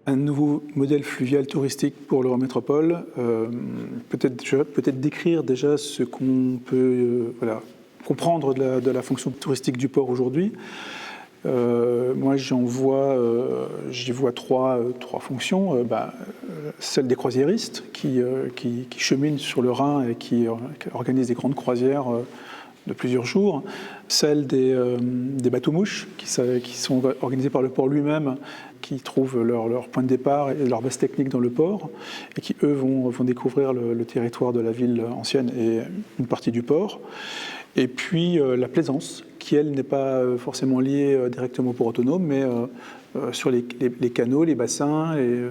un nouveau modèle fluvial touristique pour l'Eurométropole. Peut-être décrire déjà ce qu'on peut comprendre de la fonction touristique du port aujourd'hui. Moi, j'y vois trois fonctions. Celle des croisiéristes qui cheminent sur le Rhin et qui organisent des grandes croisières de plusieurs jours. Celle des bateaux-mouches qui sont organisés par le port lui-même, qui trouvent leur point de départ et leur base technique dans le port et qui, eux, vont découvrir le territoire de la ville ancienne et une partie du port. Et puis la plaisance, qui, elle, n'est pas forcément liée directement au port autonome, mais sur les canaux, les bassins, et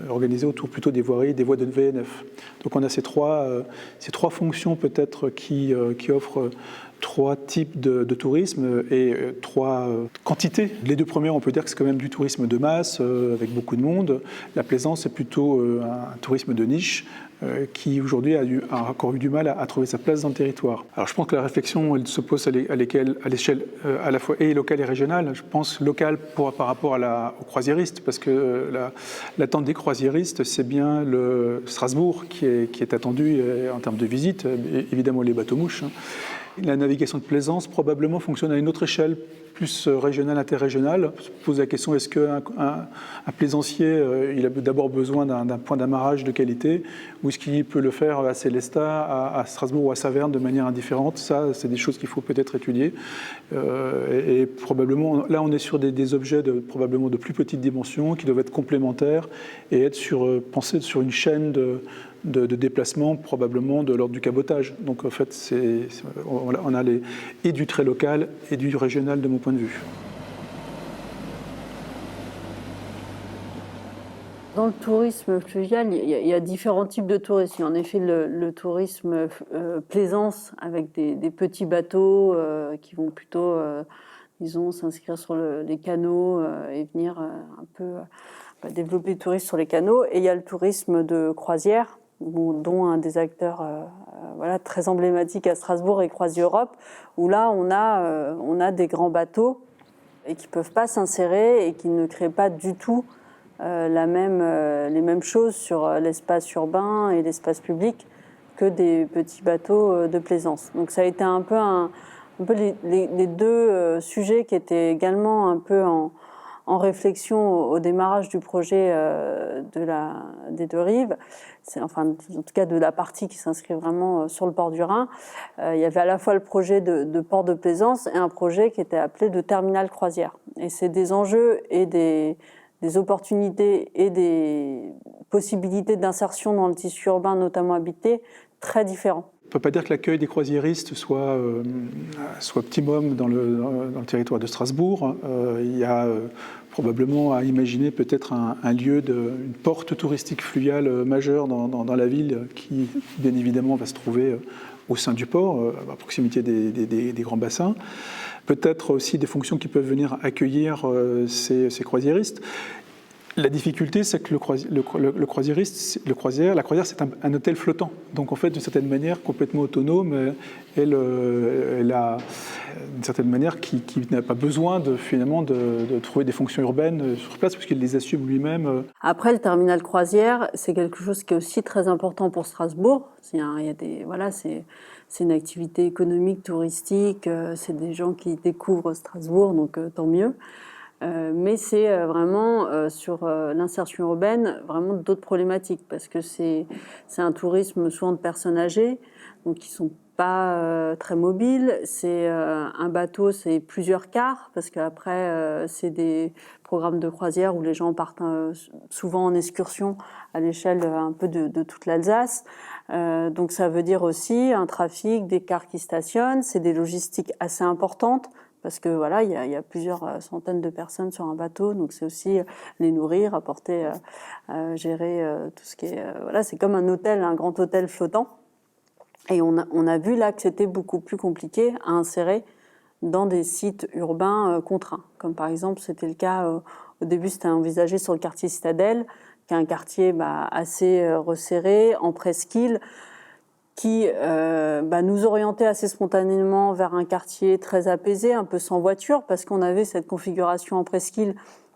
organisée autour plutôt des voiries, des voies de VNF. Donc on a ces trois fonctions peut-être qui offrent trois types de tourisme et trois quantités. Les deux premières, on peut dire que c'est quand même du tourisme de masse, avec beaucoup de monde. La plaisance, c'est plutôt un tourisme de niche, qui aujourd'hui a encore eu du mal à trouver sa place dans le territoire. Alors je pense que la réflexion, elle se pose à l'échelle à la fois et locale et régionale. Je pense locale par rapport aux croisiéristes, parce que l'attente des croisiéristes, c'est bien le Strasbourg qui est attendu en termes de visite, évidemment les bateaux-mouches. La navigation de plaisance probablement fonctionne à une autre échelle, plus régionale, interrégionale. On se pose la question, est-ce qu'un plaisancier, il a d'abord besoin d'un point d'amarrage de qualité, ou est-ce qu'il peut le faire à Célestat, à Strasbourg ou à Saverne de manière indifférente? Ça, c'est des choses qu'il faut peut-être étudier. Et probablement, là, on est sur des objets probablement de plus petite dimension, qui doivent être complémentaires et être pensés sur une chaîne de déplacement, probablement de l'ordre du cabotage. Donc en fait, on a et du très local et du régional de mon point de vue. Dans le tourisme fluvial, il y a différents types de tourisme. Il y a en effet le tourisme plaisance avec des petits bateaux qui vont plutôt, disons, s'inscrire sur les canaux et venir un peu développer le tourisme sur les canaux. Et il y a le tourisme de croisière, dont un des acteurs très emblématique à Strasbourg est CroisiEurope, où là on a des grands bateaux et qui ne peuvent pas s'insérer et qui ne créent pas du tout les mêmes choses sur l'espace urbain et l'espace public que des petits bateaux de plaisance. Donc ça a été un peu les deux sujets qui étaient également un peu en réflexion au démarrage du projet des deux rives, en tout cas de la partie qui s'inscrit vraiment sur le port du Rhin. Il y avait à la fois le projet de port de plaisance et un projet qui était appelé de terminal croisière. Et c'est des enjeux et des opportunités et des possibilités d'insertion dans le tissu urbain, notamment habité, très différents. On ne peut pas dire que l'accueil des croisiéristes soit optimum dans le territoire de Strasbourg. Il y a probablement à imaginer peut-être un lieu, une porte touristique fluviale majeure dans la ville qui, bien évidemment, va se trouver au sein du port, à proximité des grands bassins. Peut-être aussi des fonctions qui peuvent venir accueillir ces croisiéristes. La difficulté, c'est que la croisière, c'est un hôtel flottant. Donc, en fait, d'une certaine manière, complètement autonome, elle a d'une certaine manière qui n'a pas besoin finalement de trouver des fonctions urbaines sur place, puisqu'il les assume lui-même. Après, le terminal croisière, c'est quelque chose qui est aussi très important pour Strasbourg. C'est une activité économique, touristique, c'est des gens qui découvrent Strasbourg, donc tant mieux. Mais c'est vraiment sur l'insertion urbaine vraiment d'autres problématiques, parce que c'est un tourisme souvent de personnes âgées, donc qui sont pas très mobiles. C'est un bateau, c'est plusieurs quarts, parce qu'après c'est des programmes de croisière où les gens partent souvent en excursion à l'échelle un peu de toute l'Alsace. Donc ça veut dire aussi un trafic, des cars qui stationnent, c'est des logistiques assez importantes. Parce que voilà, il y a plusieurs centaines de personnes sur un bateau, donc c'est aussi les nourrir, apporter, gérer tout ce qui est... c'est comme un hôtel, un grand hôtel flottant. Et on a vu là que c'était beaucoup plus compliqué à insérer dans des sites urbains contraints. Comme par exemple, c'était le cas, au début c'était envisagé sur le quartier Citadelle, qui est un quartier assez resserré, en presqu'île, qui nous orientait assez spontanément vers un quartier très apaisé, un peu sans voiture, parce qu'on avait cette configuration en presqu'île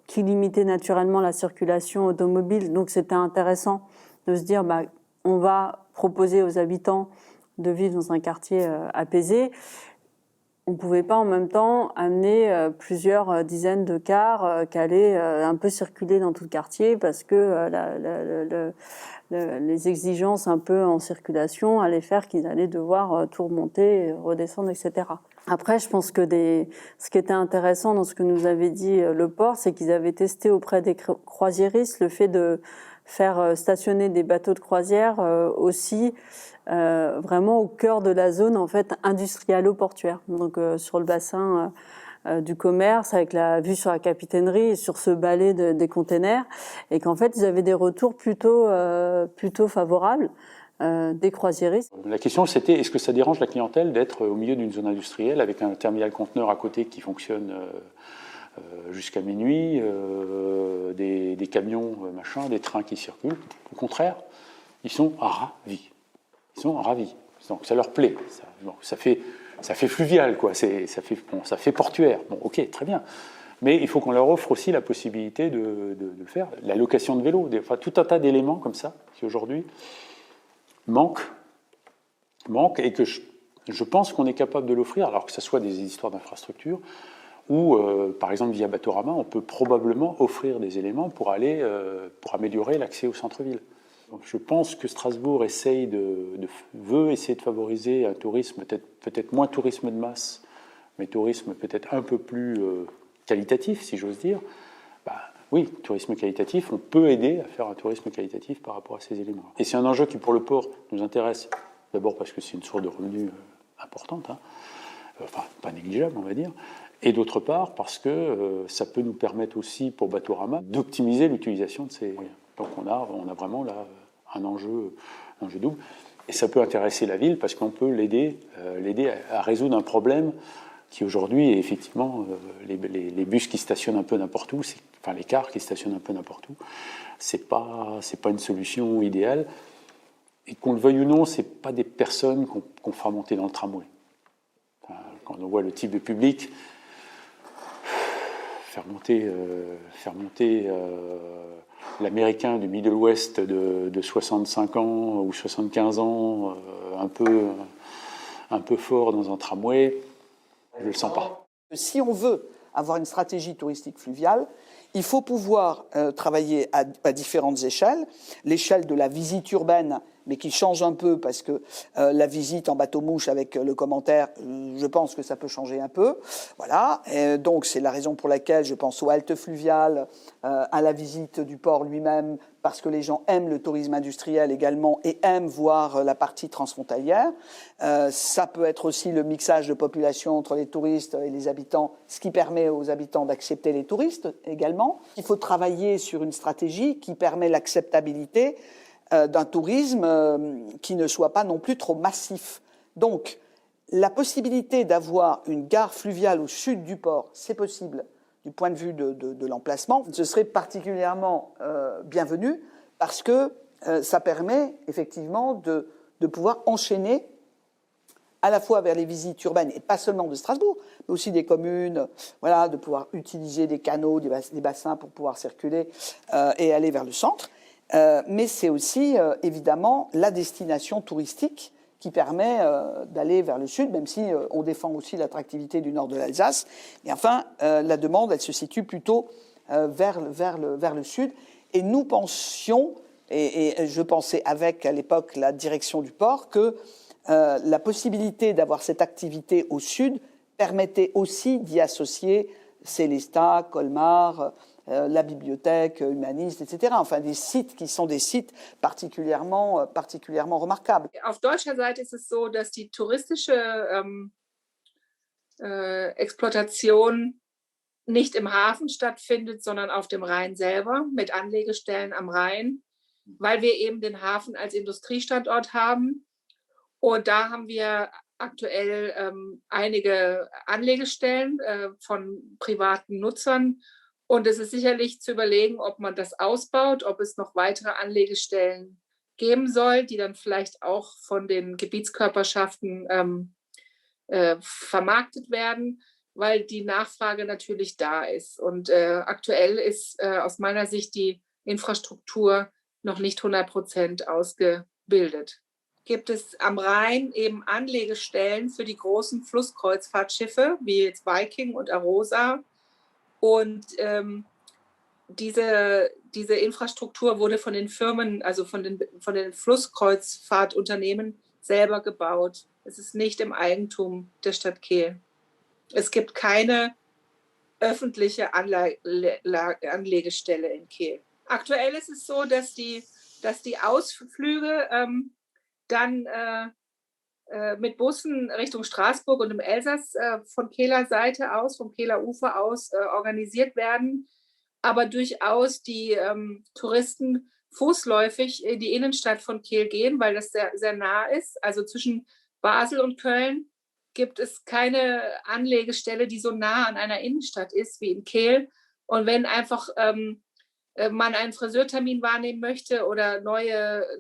qui limitait naturellement la circulation automobile. Donc c'était intéressant de se dire, on va proposer aux habitants de vivre dans un quartier apaisé. On ne pouvait pas en même temps amener plusieurs dizaines de cars qui allaient un peu circuler dans tout le quartier parce que les exigences un peu en circulation allaient faire qu'ils allaient devoir tout remonter, redescendre, etc. Après, je pense que ce qui était intéressant dans ce que nous avait dit le port, c'est qu'ils avaient testé auprès des croisiéristes le fait de faire stationner des bateaux de croisière aussi vraiment au cœur de la zone en fait industrialo-portuaire, donc sur le bassin du commerce avec la vue sur la capitainerie et sur ce balai des containers, et qu'en fait ils avaient des retours plutôt favorables des croisiéristes. La question c'était, est-ce que ça dérange la clientèle d'être au milieu d'une zone industrielle avec un terminal conteneur à côté qui fonctionne jusqu'à minuit, des camions, des trains qui circulent? Au contraire, ils sont ravis. Ils sont ravis. Donc ça leur plaît. Ça fait fluvial, quoi. Ça fait portuaire. Bon, ok, très bien. Mais il faut qu'on leur offre aussi la possibilité de faire la location de vélos, tout un tas d'éléments comme ça qui aujourd'hui manquent et que je pense qu'on est capable de l'offrir, alors que ce soit des histoires d'infrastructure ou, par exemple, via Batorama, on peut probablement offrir des éléments pour améliorer l'accès au centre-ville. Donc, je pense que Strasbourg veut essayer de favoriser un tourisme, peut-être moins tourisme de masse, mais tourisme peut-être un peu plus qualitatif, si j'ose dire. Oui, tourisme qualitatif, on peut aider à faire un tourisme qualitatif par rapport à ces éléments. Et c'est un enjeu qui, pour le port, nous intéresse, d'abord parce que c'est une source de revenus importante, pas négligeable, on va dire, et d'autre part parce que ça peut nous permettre aussi, pour Batorama, d'optimiser l'utilisation de ces moyens. Donc on a vraiment là un enjeu double. Et ça peut intéresser la ville parce qu'on peut l'aider à résoudre un problème qui aujourd'hui est effectivement les bus qui stationnent un peu n'importe où, les cars qui stationnent un peu n'importe où, c'est pas une solution idéale. Et qu'on le veuille ou non, c'est pas des personnes qu'on fera monter dans le tramway. Quand on voit le type de public, faire monter l'Américain du Middle West de 65 ans ou 75 ans, un peu fort dans un tramway, je ne le sens pas. Si on veut avoir une stratégie touristique fluviale, il faut pouvoir travailler à différentes échelles. L'échelle de la visite urbaine, mais qui change un peu parce que la visite en bateau-mouche avec le commentaire, je pense que ça peut changer un peu. Voilà. Et donc c'est la raison pour laquelle je pense aux haltes fluviales, à la visite du port lui-même, parce que les gens aiment le tourisme industriel également et aiment voir la partie transfrontalière. Ça peut être aussi le mixage de population entre les touristes et les habitants, ce qui permet aux habitants d'accepter les touristes également. Il faut travailler sur une stratégie qui permet l'acceptabilité d'un tourisme qui ne soit pas non plus trop massif. Donc, la possibilité d'avoir une gare fluviale au sud du port, c'est possible du point de vue de l'emplacement. Ce serait particulièrement bienvenu parce que ça permet effectivement de pouvoir enchaîner à la fois vers les visites urbaines, et pas seulement de Strasbourg, mais aussi des communes, de pouvoir utiliser des canaux, des bassins pour pouvoir circuler et aller vers le centre. Mais c'est aussi, évidemment, la destination touristique qui permet d'aller vers le sud, même si on défend aussi l'attractivité du nord de l'Alsace. Et enfin, la demande, elle se situe plutôt vers le sud. Et nous pensions, et je pensais avec, à l'époque, la direction du port, que la possibilité d'avoir cette activité au sud permettait aussi d'y associer Célestat, Colmar, la bibliothèque humaniste, etc. Enfin, des sites qui sont des sites particulièrement remarquables. Auf deutscher Seite ist es so, dass die touristische Exploitation nicht im Hafen stattfindet, sondern auf dem Rhein selber, mit Anlegestellen am Rhein, weil wir eben den Hafen als Industriestandort haben. Und da haben wir aktuell einige Anlegestellen von privaten Nutzern. Und es ist sicherlich zu überlegen, ob man das ausbaut, ob es noch weitere Anlegestellen geben soll, die dann vielleicht auch von den Gebietskörperschaften vermarktet werden. weil die Nachfrage natürlich da ist. Und aktuell ist aus meiner Sicht die Infrastruktur noch nicht 100% ausgebildet. Gibt es am Rhein eben Anlegestellen für die großen Flusskreuzfahrtschiffe, wie jetzt Viking und Arosa. Und diese Infrastruktur wurde von den Firmen, also von den Flusskreuzfahrtunternehmen selber gebaut. Es ist nicht im Eigentum der Stadt Kehl. Es gibt keine öffentliche Anlegestelle in Kehl. Aktuell ist es so, dass die Ausflüge dann mit Bussen Richtung Straßburg und im Elsass von Kehler Seite aus, vom Kehler Ufer aus organisiert werden, aber durchaus die Touristen fußläufig in die Innenstadt von Kehl gehen, weil das sehr, sehr nah ist. Also zwischen Basel und Köln gibt es keine Anlegestelle, die so nah an einer Innenstadt ist wie in Kehl. Und wenn einfach man einen Friseurtermin wahrnehmen möchte oder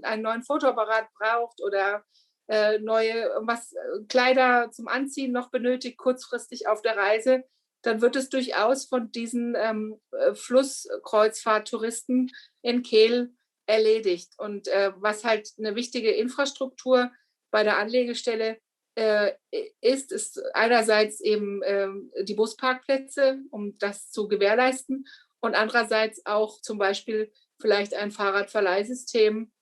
einen neuen Fotoapparat braucht oder Kleider zum Anziehen noch benötigt, kurzfristig auf der Reise, dann wird es durchaus von diesen Flusskreuzfahrttouristen in Kehl erledigt. Und was halt eine wichtige Infrastruktur bei der Anlegestelle ist einerseits eben die Busparkplätze, um das zu gewährleisten, und andererseits auch zum Beispiel vielleicht ein Fahrradverleihsystem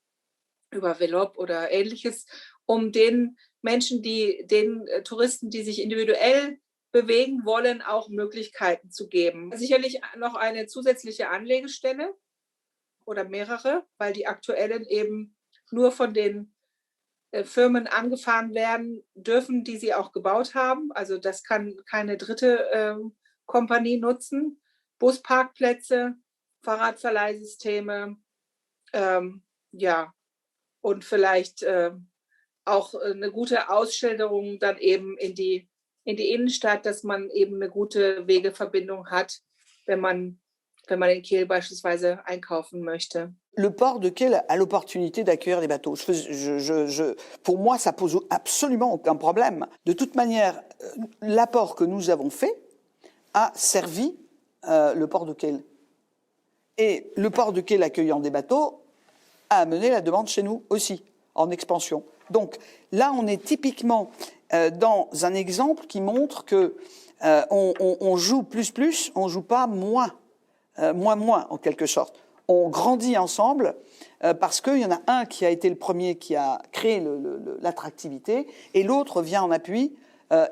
über Velop oder ähnliches, um den Menschen, den Touristen, die sich individuell bewegen wollen, auch Möglichkeiten zu geben. Sicherlich noch eine zusätzliche Anlegestelle oder mehrere, weil die aktuellen eben nur von den Firmen angefahren werden dürfen, die sie auch gebaut haben. Also das kann keine dritte Kompanie nutzen. Busparkplätze, Fahrradverleihsysteme, ja, und vielleicht auch eine gute Ausschilderung dann eben in die Innenstadt, dass man eben eine gute Wegeverbindung hat, wenn man in Kehl beispielsweise einkaufen möchte. Le port de Kehl a l'opportunité d'accueillir des bateaux. Pour moi, ça pose absolument aucun problème. De toute manière, l'apport que nous avons fait a servi le port de Kehl. Et le port de Kehl accueillant des bateaux a amené la demande chez nous aussi, en expansion. Donc là, on est typiquement dans un exemple qui montre que on joue plus, on joue pas moins, en quelque sorte. On grandit ensemble parce qu'il y en a un qui a été le premier qui a créé l'attractivité et l'autre vient en appui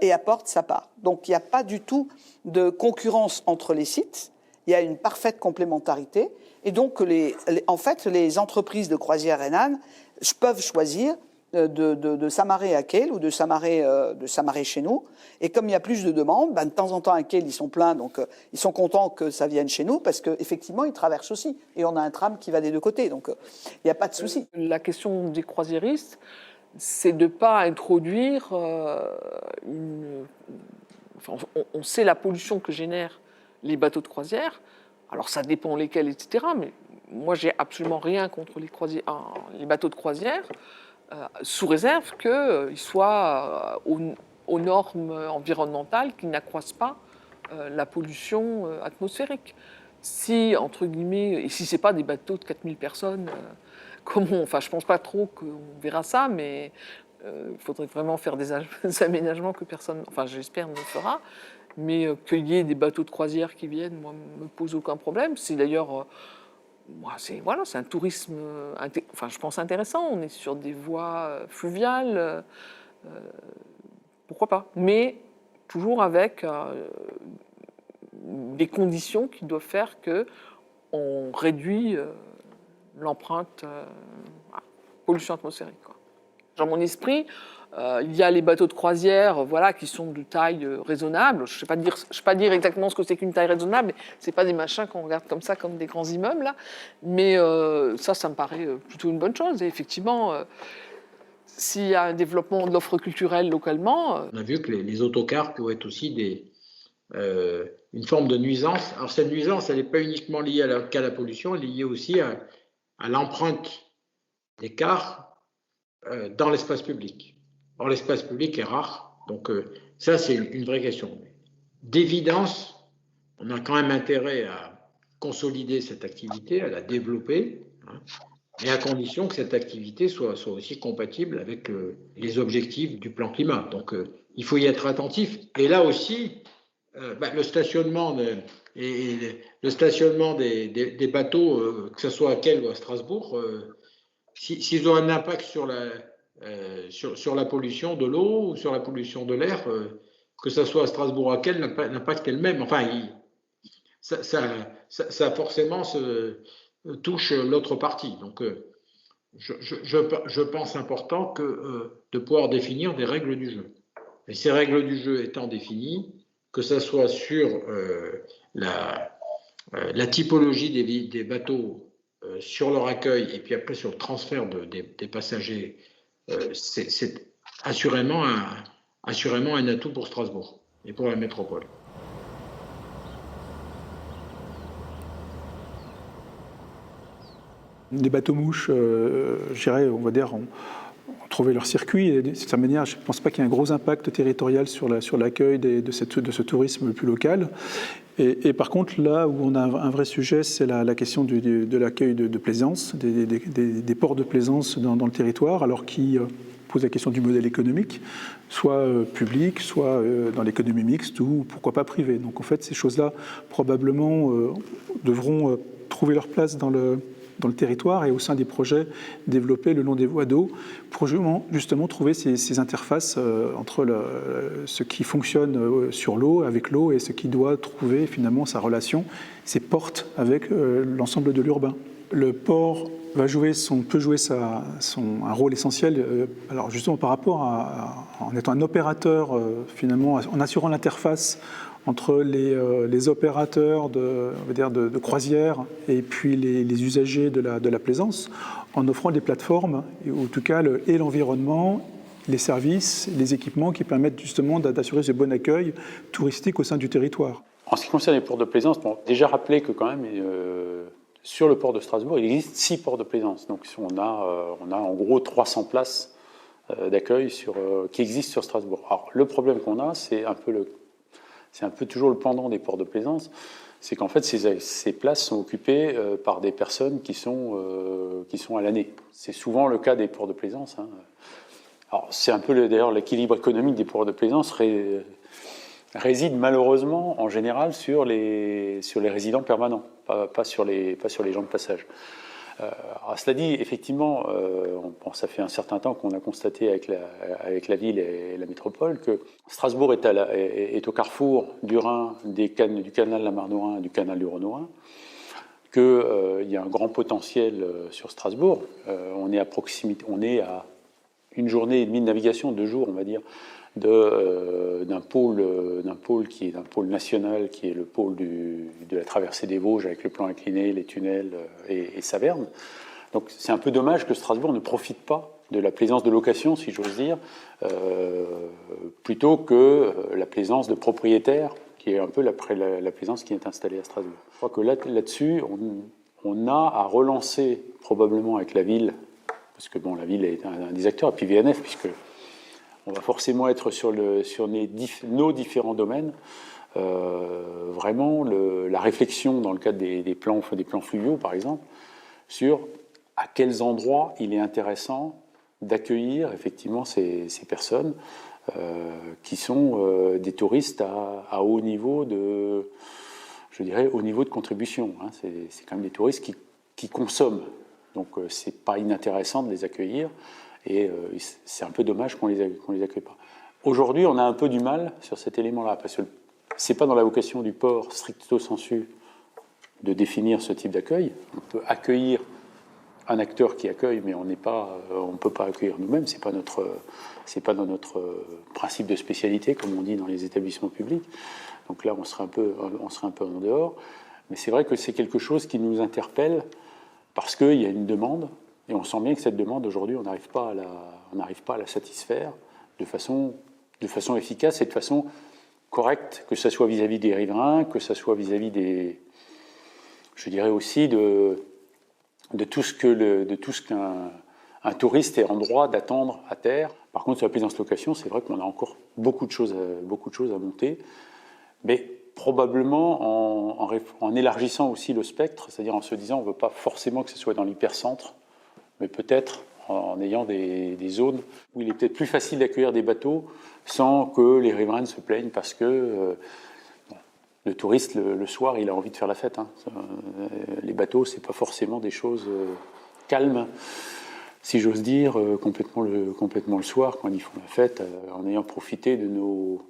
et apporte sa part. Donc il n'y a pas du tout de concurrence entre les sites, il y a une parfaite complémentarité et donc en fait les entreprises de croisière rhénane peuvent choisir de s'amarrer à Kehl ou de s'amarrer chez nous. Et comme il y a plus de demandes, de temps en temps à Kehl, ils sont pleins, donc ils sont contents que ça vienne chez nous parce qu'effectivement, ils traversent aussi. Et on a un tram qui va des deux côtés, donc il n'y a pas de souci. La question des croisiéristes, c'est de ne pas introduire on sait la pollution que génèrent les bateaux de croisière. Alors ça dépend lesquels, etc. Mais moi, j'ai absolument rien contre les bateaux de croisière. Sous réserve qu'ils soient aux normes environnementales qui n'accroissent pas la pollution atmosphérique. Si, entre guillemets, et si ce n'est pas des bateaux de 4000 personnes, je ne pense pas trop qu'on verra ça, mais il faudrait vraiment faire des aménagements que personne, j'espère, ne fera. Mais qu'il y ait des bateaux de croisière qui viennent, moi, ne me pose aucun problème. C'est d'ailleurs... c'est un tourisme, je pense, intéressant. On est sur des voies fluviales, pourquoi pas. Mais toujours avec des conditions qui doivent faire qu'on réduit l'empreinte pollution atmosphérique, quoi. Dans mon esprit, il y a les bateaux de croisière, qui sont de taille raisonnable. Je ne sais pas dire exactement ce que c'est qu'une taille raisonnable, mais ce n'est pas des machins qu'on regarde comme ça, comme des grands immeubles, là. Mais ça me paraît plutôt une bonne chose. Et effectivement, s'il y a un développement de l'offre culturelle localement... On a vu que les autocars pourraient être aussi une forme de nuisance. Alors cette nuisance, elle n'est pas uniquement liée qu'à la pollution, elle est liée aussi à l'empreinte des cars dans l'espace public. Or, l'espace public est rare, donc ça, c'est une vraie question. d'évidence, on a quand même intérêt à consolider cette activité, à la développer, hein, mais à condition que cette activité soit aussi compatible avec les objectifs du plan climat. Donc, il faut y être attentif. Et là aussi, le stationnement des bateaux, que ce soit à Kehl ou à Strasbourg, s'ils ont un impact sur la pollution de l'eau ou sur la pollution de l'air, que ce soit à Strasbourg ou à Kehl, l'impact est le même. Enfin, ça forcément touche l'autre partie. Donc, je pense important de pouvoir définir des règles du jeu. Et ces règles du jeu étant définies, que ce soit sur la typologie des bateaux, sur leur accueil et puis après sur le transfert des passagers, c'est assurément un atout pour Strasbourg et pour la métropole. Les bateaux-mouches, je dirais, on va dire, ont trouvé leur circuit. Et de cette manière, je ne pense pas qu'il y ait un gros impact territorial sur l'accueil de ce tourisme plus local. Et par contre, là où on a un vrai sujet, c'est la question de l'accueil de plaisance, des ports de plaisance dans le territoire, alors qui pose la question du modèle économique, soit public, soit dans l'économie mixte, ou pourquoi pas privé. Donc en fait, ces choses-là, probablement, devront trouver leur place dans le territoire et au sein des projets développés le long des voies d'eau pour justement trouver ces interfaces entre ce qui fonctionne sur l'eau, avec l'eau, et ce qui doit trouver finalement sa relation, ses portes avec l'ensemble de l'urbain. Le port peut jouer un rôle essentiel, alors justement par rapport en étant un opérateur finalement, en assurant l'interface entre les opérateurs de croisière et puis les usagers de la plaisance, en offrant des plateformes, ou en tout cas l'environnement, les services, les équipements qui permettent justement d'assurer ce bon accueil touristique au sein du territoire. En ce qui concerne les ports de plaisance, déjà rappeler que quand même, sur le port de Strasbourg, il existe 6 ports de plaisance. Donc on a en gros 300 places d'accueil qui existent sur Strasbourg. Alors le problème qu'on a, c'est un peu toujours le pendant des ports de plaisance, c'est qu'en fait ces places sont occupées par des personnes qui sont à l'année. C'est souvent le cas des ports de plaisance. Hein. Alors c'est un peu d'ailleurs l'équilibre économique des ports de plaisance réside malheureusement en général sur les résidents permanents, pas sur les gens de passage. Alors, cela dit, effectivement, ça fait un certain temps qu'on a constaté avec la ville et la métropole que Strasbourg est au carrefour du Rhin, du canal de la Marne-au-Rhin et du canal du Rhône-au-Rhin, qu'il y a un grand potentiel sur Strasbourg. On est à proximité, on est à une journée et demie de navigation, 2 jours, on va dire, d'un pôle qui est un pôle national, qui est le pôle de la traversée des Vosges avec le plan incliné, les tunnels et Saverne. Donc c'est un peu dommage que Strasbourg ne profite pas de la plaisance de location, si j'ose dire, plutôt que la plaisance de propriétaire, qui est un peu la plaisance qui est installée à Strasbourg. Je crois que là-dessus, on a à relancer probablement avec la ville, parce que la ville est un des acteurs, et puis VNF, puisque on va forcément être sur nos différents domaines. Vraiment, la réflexion dans le cadre des plans fluviaux, par exemple, sur à quels endroits il est intéressant d'accueillir effectivement ces personnes qui sont des touristes à haut niveau de contribution. Hein. C'est quand même des touristes qui consomment. Donc, c'est pas inintéressant de les accueillir. Et c'est un peu dommage qu'on les accueille pas. Aujourd'hui, on a un peu du mal sur cet élément-là, parce que c'est pas dans la vocation du port stricto sensu de définir ce type d'accueil. On peut accueillir un acteur qui accueille, mais on peut pas accueillir nous-mêmes. C'est pas dans notre principe de spécialité, comme on dit dans les établissements publics. Donc là, on serait un peu en dehors. Mais c'est vrai que c'est quelque chose qui nous interpelle parce qu'il y a une demande. Et on sent bien que cette demande, aujourd'hui, on n'arrive pas à la satisfaire de façon efficace et de façon correcte, que ce soit vis-à-vis des riverains, que ce soit vis-à-vis je dirais aussi de tout ce qu'un touriste est en droit d'attendre à terre. Par contre, sur la plaisance location, c'est vrai qu'on a encore beaucoup de choses à monter. Mais probablement en élargissant aussi le spectre, c'est-à-dire en se disant on ne veut pas forcément que ce soit dans l'hypercentre, mais peut-être en ayant des zones où il est peut-être plus facile d'accueillir des bateaux sans que les riverains se plaignent parce que le touriste, le soir, il a envie de faire la fête. Hein. Les bateaux, c'est pas forcément des choses calmes, si j'ose dire, complètement le soir, quand ils font la fête, en ayant profité de nos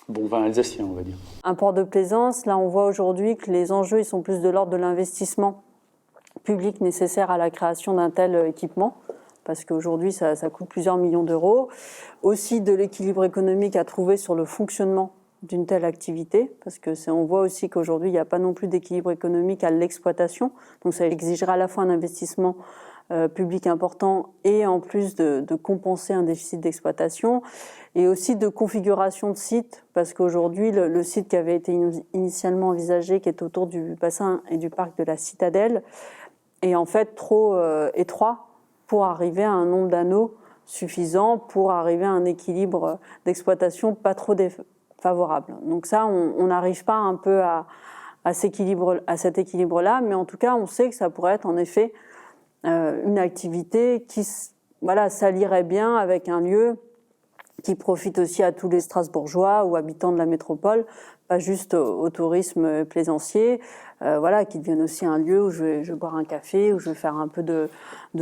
bons vins alsaciens, on va dire. Un port de plaisance, là, on voit aujourd'hui que les enjeux, ils sont plus de l'ordre de l'investissement public nécessaire à la création d'un tel équipement, parce qu'aujourd'hui, ça coûte plusieurs millions d'euros. Aussi de l'équilibre économique à trouver sur le fonctionnement d'une telle activité, parce on voit aussi qu'aujourd'hui, il n'y a pas non plus d'équilibre économique à l'exploitation, donc ça exigera à la fois un investissement public important et en plus de compenser un déficit d'exploitation, et aussi de configuration de site, parce qu'aujourd'hui, le site qui avait été initialement envisagé, qui est autour du bassin et du parc de la Citadelle, est en fait trop étroit pour arriver à un nombre d'anneaux suffisant, pour arriver à un équilibre d'exploitation pas trop favorable. Donc ça, on n'arrive pas un peu à cet équilibre-là, mais en tout cas, on sait que ça pourrait être en effet une activité qui s'allierait bien avec un lieu qui profite aussi à tous les Strasbourgeois ou habitants de la métropole, pas juste au tourisme plaisancier, qui devienne aussi un lieu où je vais boire un café, où je vais faire un peu de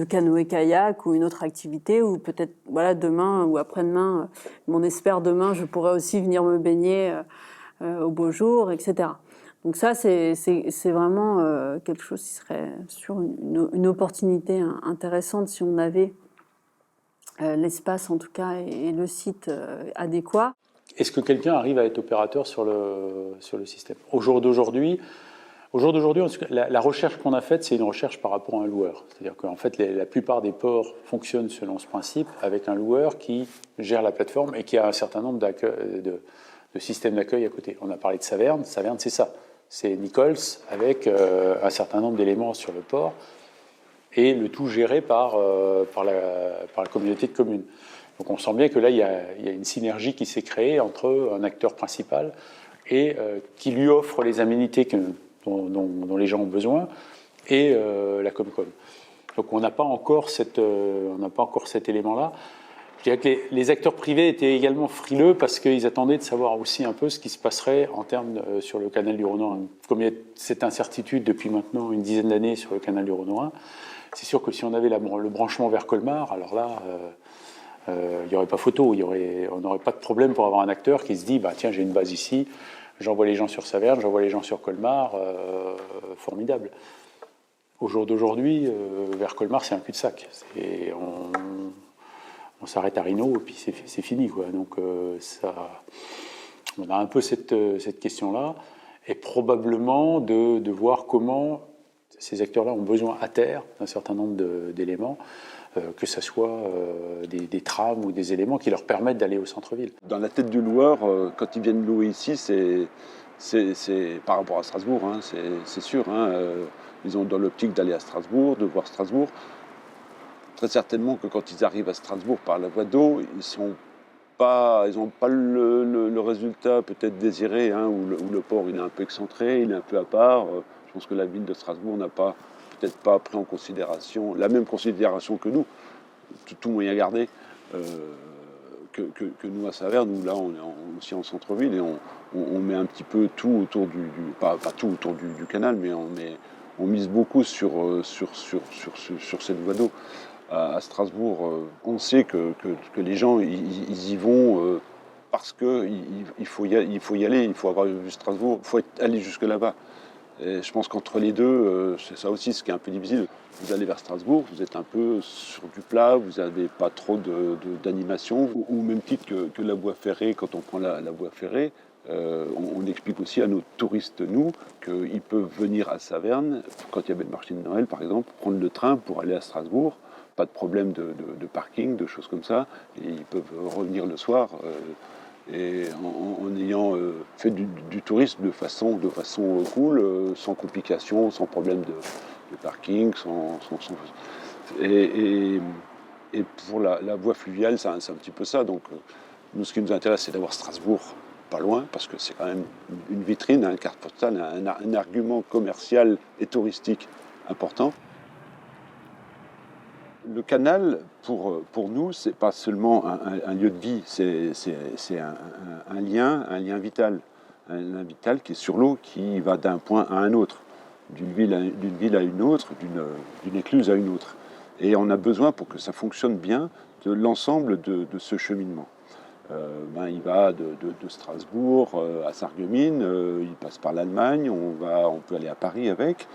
canoë-kayak ou une autre activité, ou peut-être demain ou après-demain, on espère demain, je pourrais aussi venir me baigner au beau jour, etc. Donc ça, c'est vraiment quelque chose qui serait sur une opportunité intéressante si on avait l'espace en tout cas et le site adéquat. Est-ce que quelqu'un arrive à être opérateur sur le système ? Au jour d'aujourd'hui, la recherche qu'on a faite, c'est une recherche par rapport à un loueur. C'est-à-dire qu'en fait, la plupart des ports fonctionnent selon ce principe, avec un loueur qui gère la plateforme et qui a un certain nombre de systèmes d'accueil à côté. On a parlé de Saverne. Saverne, c'est ça. C'est Nichols avec un certain nombre d'éléments sur le port et le tout géré par la communauté de communes. Donc on sent bien que là, il y a une synergie qui s'est créée entre un acteur principal et qui lui offre les aménités dont les gens ont besoin et la Comcom. Donc on n'a pas encore cet élément-là. Je dirais que les acteurs privés étaient également frileux parce qu'ils attendaient de savoir aussi un peu ce qui se passerait en termes sur le canal du Rhône-Rhin. Comme il y a cette incertitude depuis maintenant une dizaine d'années sur le canal du Rhône-Rhin, c'est sûr que si on avait le branchement vers Colmar, alors là, il n'y aurait pas photo, on n'aurait pas de problème pour avoir un acteur qui se dit tiens, j'ai une base ici, j'envoie les gens sur Saverne, j'envoie les gens sur Colmar, formidable. Au jour d'aujourd'hui, vers Colmar, c'est un cul-de-sac. On s'arrête à Rhino et puis c'est fini, quoi. Donc on a un peu cette question-là, et probablement de voir comment ces acteurs-là ont besoin à terre d'un certain nombre d'éléments, que ce soit des trams ou des éléments qui leur permettent d'aller au centre-ville. Dans la tête du loueur, quand ils viennent louer ici, c'est par rapport à Strasbourg, hein, c'est sûr. Hein, ils ont dans l'optique d'aller à Strasbourg, de voir Strasbourg. Très certainement que quand ils arrivent à Strasbourg par la voie d'eau, ils n'ont pas le résultat peut-être désiré, hein, où le port il est un peu excentré, il est un peu à part. Je pense que la ville de Strasbourg n'a peut-être pas pris en considération, la même considération que nous, tout moyen gardé, que nous à Saverne, où là on est aussi en centre-ville et on met un petit peu tout autour pas tout autour du canal, mais on mise beaucoup sur cette voie d'eau. À Strasbourg, on sait que les gens ils y vont parce qu'il faut y aller, il faut avoir vu Strasbourg, il faut aller jusque là-bas. Et je pense qu'entre les deux, c'est ça aussi ce qui est un peu difficile. Vous allez vers Strasbourg, vous êtes un peu sur du plat, vous n'avez pas trop d'animation, au même titre que la voie ferrée. Quand on prend la voie ferrée, on explique aussi à nos touristes, nous, qu'ils peuvent venir à Saverne, quand il y avait le marché de Noël par exemple, prendre le train pour aller à Strasbourg. Pas de problème de parking, de choses comme ça, et ils peuvent revenir le soir et en ayant fait du tourisme de façon cool, sans complications, sans problème de parking, et pour la voie fluviale, c'est un petit peu ça. Donc nous, ce qui nous intéresse, c'est d'avoir Strasbourg pas loin, parce que c'est quand même une vitrine, une carte postale, un argument commercial et touristique important. Le canal, pour nous, c'est pas seulement un lieu de vie, c'est un lien vital. Un lien vital qui est sur l'eau, qui va d'un point à un autre, d'une ville à une autre, d'une écluse à une autre. Et on a besoin, pour que ça fonctionne bien, de l'ensemble de ce cheminement. Il va de Strasbourg à Sarreguemines, il passe par l'Allemagne, on peut aller à Paris avec.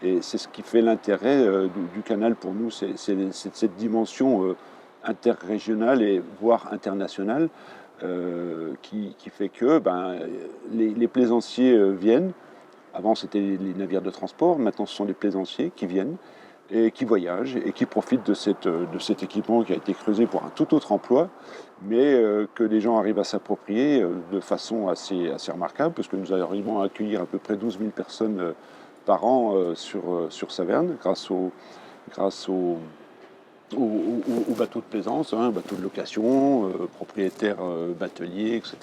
Et c'est ce qui fait l'intérêt du canal pour nous, c'est cette dimension interrégionale et voire internationale qui fait que les plaisanciers viennent. Avant, c'était les navires de transport, maintenant ce sont les plaisanciers qui viennent et qui voyagent et qui profitent de cet équipement qui a été creusé pour un tout autre emploi, mais que les gens arrivent à s'approprier de façon assez remarquable, parce que nous arrivons à accueillir à peu près 12 000 personnes par an sur Saverne, grâce aux bateaux de plaisance, bateaux de location, propriétaires bateliers, etc.,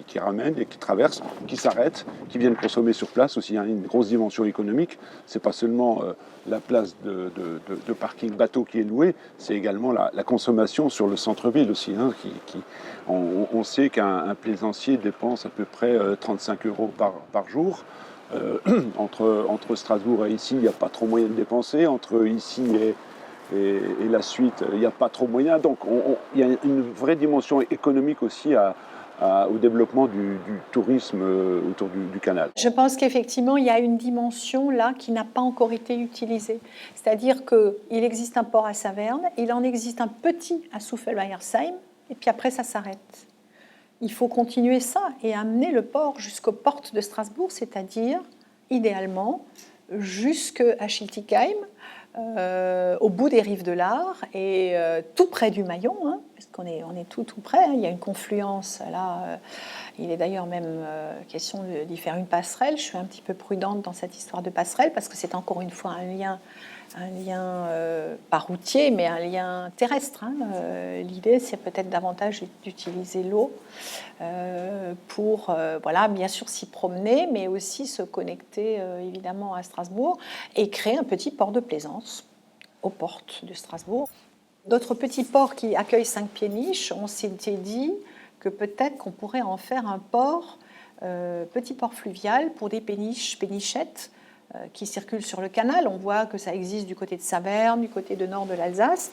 qui ramènent et qui traversent, qui s'arrêtent, qui viennent consommer sur place aussi. Il y a une grosse dimension économique. C'est pas seulement la place de parking bateau qui est louée, c'est également la consommation sur le centre-ville aussi. On sait qu'un plaisancier dépense à peu près 35 € par jour. Entre Strasbourg et ici, il n'y a pas trop moyen de dépenser. Entre ici et la suite, il n'y a pas trop moyen. Donc il y a une vraie dimension économique aussi au développement du tourisme autour du canal. Je pense qu'effectivement, il y a une dimension là qui n'a pas encore été utilisée. C'est-à-dire qu'il existe un port à Saverne, il en existe un petit à Souffelweyersheim, et puis après ça s'arrête. Il faut continuer ça et amener le port jusqu'aux portes de Strasbourg, c'est-à-dire, idéalement, jusqu'à Schiltigheim, au bout des rives de l'Aar et tout près du Maillon, parce qu'on est tout près, il y a une confluence là. Il est d'ailleurs même question d'y faire une passerelle. Je suis un petit peu prudente dans cette histoire de passerelle parce que c'est encore une fois un lien pas routier, mais un lien terrestre. L'idée, c'est peut-être davantage d'utiliser l'eau pour, bien sûr s'y promener, mais aussi se connecter évidemment à Strasbourg et créer un petit port de plaisance aux portes de Strasbourg. D'autres petits ports qui accueillent Saint-Pied-Niche, on s'était dit que peut-être qu'on pourrait en faire un port, petit port fluvial pour des pénichettes qui circulent sur le canal. On voit que ça existe du côté de Saverne, du côté de nord de l'Alsace.